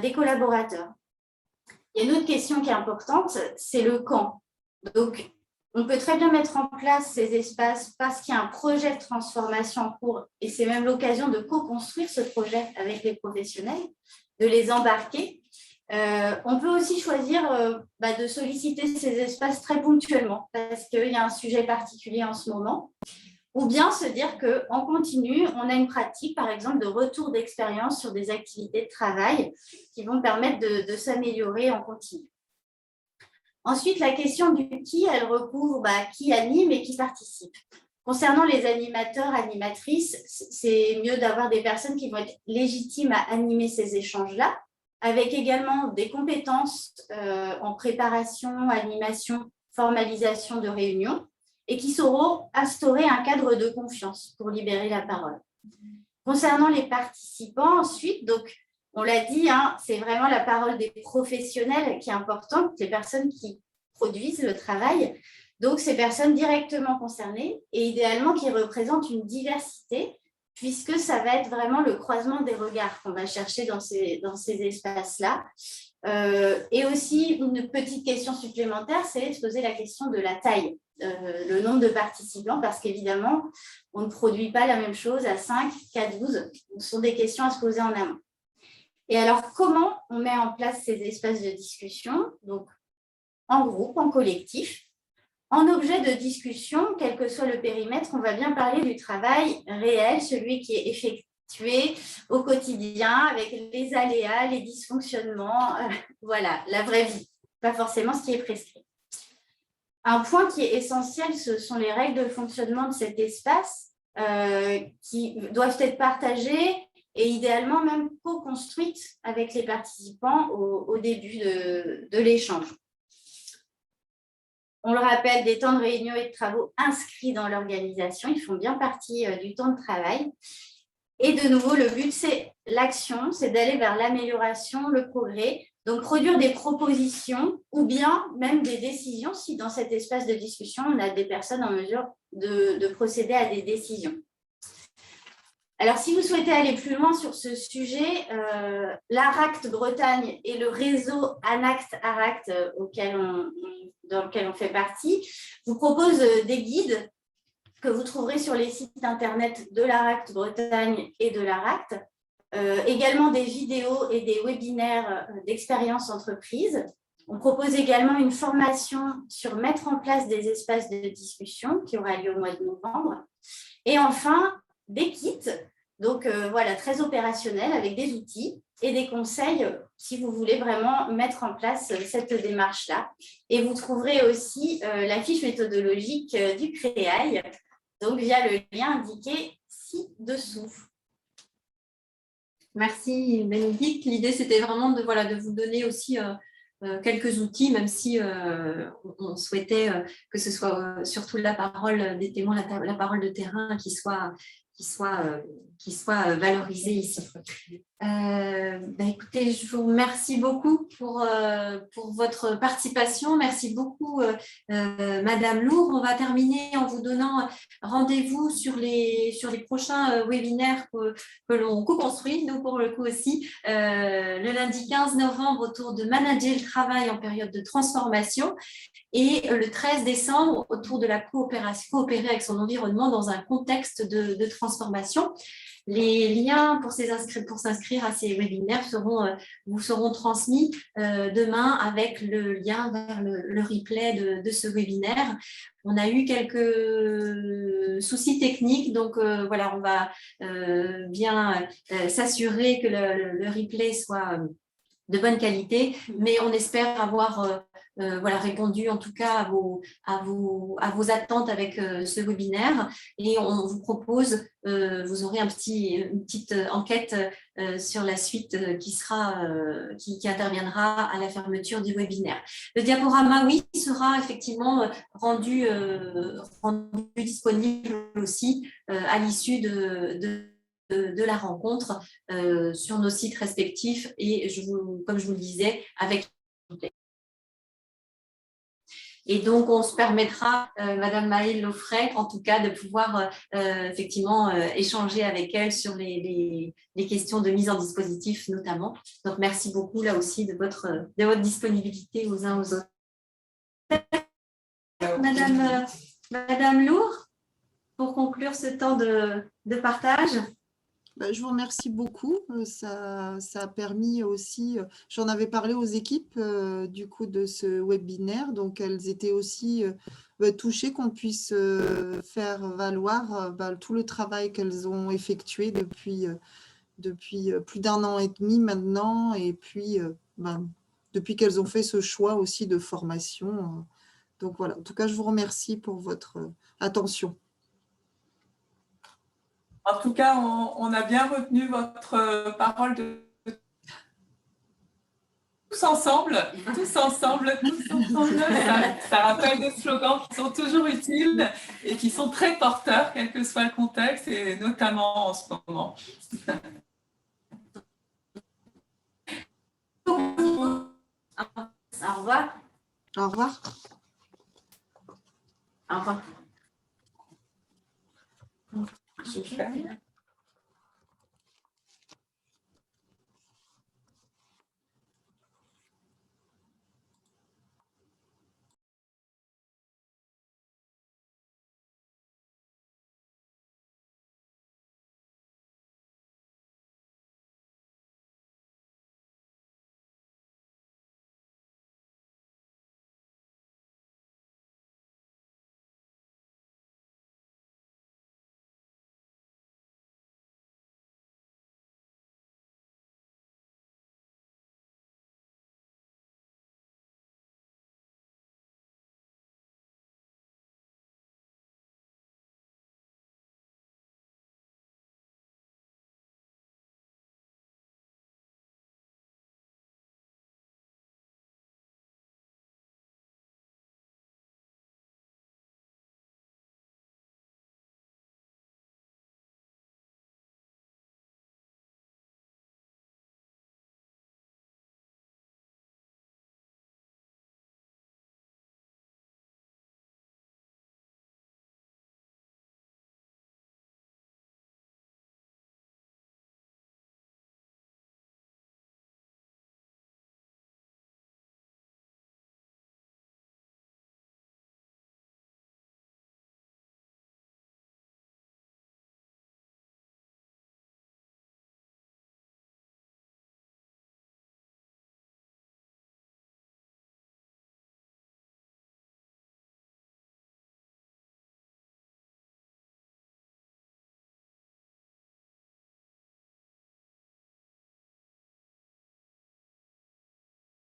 des collaborateurs. Il y a une autre question qui est importante, c'est le quand. Donc, on peut très bien mettre en place ces espaces parce qu'il y a un projet de transformation en cours et c'est même l'occasion de co-construire ce projet avec les professionnels, de les embarquer. On peut aussi choisir de solliciter ces espaces très ponctuellement parce qu'il y a un sujet particulier en ce moment ou bien se dire qu'en continu, on a une pratique, par exemple, de retour d'expérience sur des activités de travail qui vont permettre de s'améliorer en continu. Ensuite, la question du qui, elle recouvre qui anime et qui participe. Concernant les animateurs, animatrices, c'est mieux d'avoir des personnes qui vont être légitimes à animer ces échanges-là, avec également des compétences en préparation, animation, formalisation de réunions, et qui sauront instaurer un cadre de confiance pour libérer la parole. Concernant les participants, ensuite, donc, on l'a dit, c'est vraiment la parole des professionnels qui est importante, les personnes qui produisent le travail. Donc, ces personnes directement concernées et idéalement qui représentent une diversité, puisque ça va être vraiment le croisement des regards qu'on va chercher dans ces espaces-là. Et aussi, une petite question supplémentaire, c'est se poser la question de la taille, le nombre de participants, parce qu'évidemment, on ne produit pas la même chose à 5 qu'à 12. Ce sont des questions à se poser en amont. Et alors, comment on met en place ces espaces de discussion? Donc, en groupe, en collectif. En objet de discussion, quel que soit le périmètre, on va bien parler du travail réel, celui qui est effectué au quotidien avec les aléas, les dysfonctionnements, voilà, la vraie vie, pas forcément ce qui est prescrit. Un point qui est essentiel, ce sont les règles de fonctionnement de cet espace qui doivent être partagées et idéalement même co-construite avec les participants au début de l'échange. On le rappelle, des temps de réunion et de travaux inscrits dans l'organisation, ils font bien partie du temps de travail. Et de nouveau, le but, c'est l'action, c'est d'aller vers l'amélioration, le progrès, donc produire des propositions ou bien même des décisions si dans cet espace de discussion, on a des personnes en mesure de procéder à des décisions. Alors, si vous souhaitez aller plus loin sur ce sujet, l'ARACT Bretagne et le réseau ANACT-ARACT dans lequel on fait partie vous proposent des guides que vous trouverez sur les sites internet de l'ARACT Bretagne et de l'ARACT. Également des vidéos et des webinaires d'expérience entreprise. On propose également une formation sur mettre en place des espaces de discussion qui aura lieu au mois de novembre. Et enfin, des kits, donc voilà, très opérationnels avec des outils et des conseils si vous voulez vraiment mettre en place cette démarche-là. Et vous trouverez aussi la fiche méthodologique du CREAI, donc via le lien indiqué ci-dessous. Merci Bénédicte. L'idée, c'était vraiment de vous donner aussi quelques outils, même si on souhaitait que ce soit surtout la parole des témoins, la parole de terrain qui soit valorisée ici. Écoutez, je vous remercie beaucoup pour votre participation. Merci beaucoup, Madame Lourd. On va terminer en vous donnant rendez-vous sur les prochains webinaires que l'on co-construit, nous pour le coup aussi, le lundi 15 novembre autour de manager le travail en période de transformation et le 13 décembre autour de la coopérer avec son environnement dans un contexte de transformation. Les liens pour s'inscrire à ces webinaires vous seront transmis demain avec le lien vers le replay de ce webinaire. On a eu quelques soucis techniques, donc voilà, on va bien s'assurer que le replay soit de bonne qualité, mais on espère avoir répondu en tout cas à vos attentes avec ce webinaire, et on vous propose, vous aurez une petite enquête sur la suite qui interviendra à la fermeture du webinaire. Le diaporama, oui, sera effectivement rendu disponible aussi à l'issue de la rencontre sur nos sites respectifs et comme je vous le disais, avec. Et donc, on se permettra, Madame Maëlle Laufray, en tout cas, de pouvoir effectivement échanger avec elle sur les questions de mise en dispositif notamment. Donc, merci beaucoup là aussi de votre disponibilité aux uns aux autres. Madame Lourd, pour conclure ce temps de partage. Je vous remercie beaucoup. Ça a permis aussi, j'en avais parlé aux équipes du coup de ce webinaire, donc elles étaient aussi touchées qu'on puisse faire valoir tout le travail qu'elles ont effectué depuis plus d'1 an et demi maintenant, et puis depuis qu'elles ont fait ce choix aussi de formation. Donc voilà, en tout cas, je vous remercie pour votre attention. En tout cas, on a bien retenu votre parole de tous ensemble. Ça rappelle des slogans qui sont toujours utiles et qui sont très porteurs, quel que soit le contexte, et notamment en ce moment. Au revoir. Au revoir. Au revoir. Super.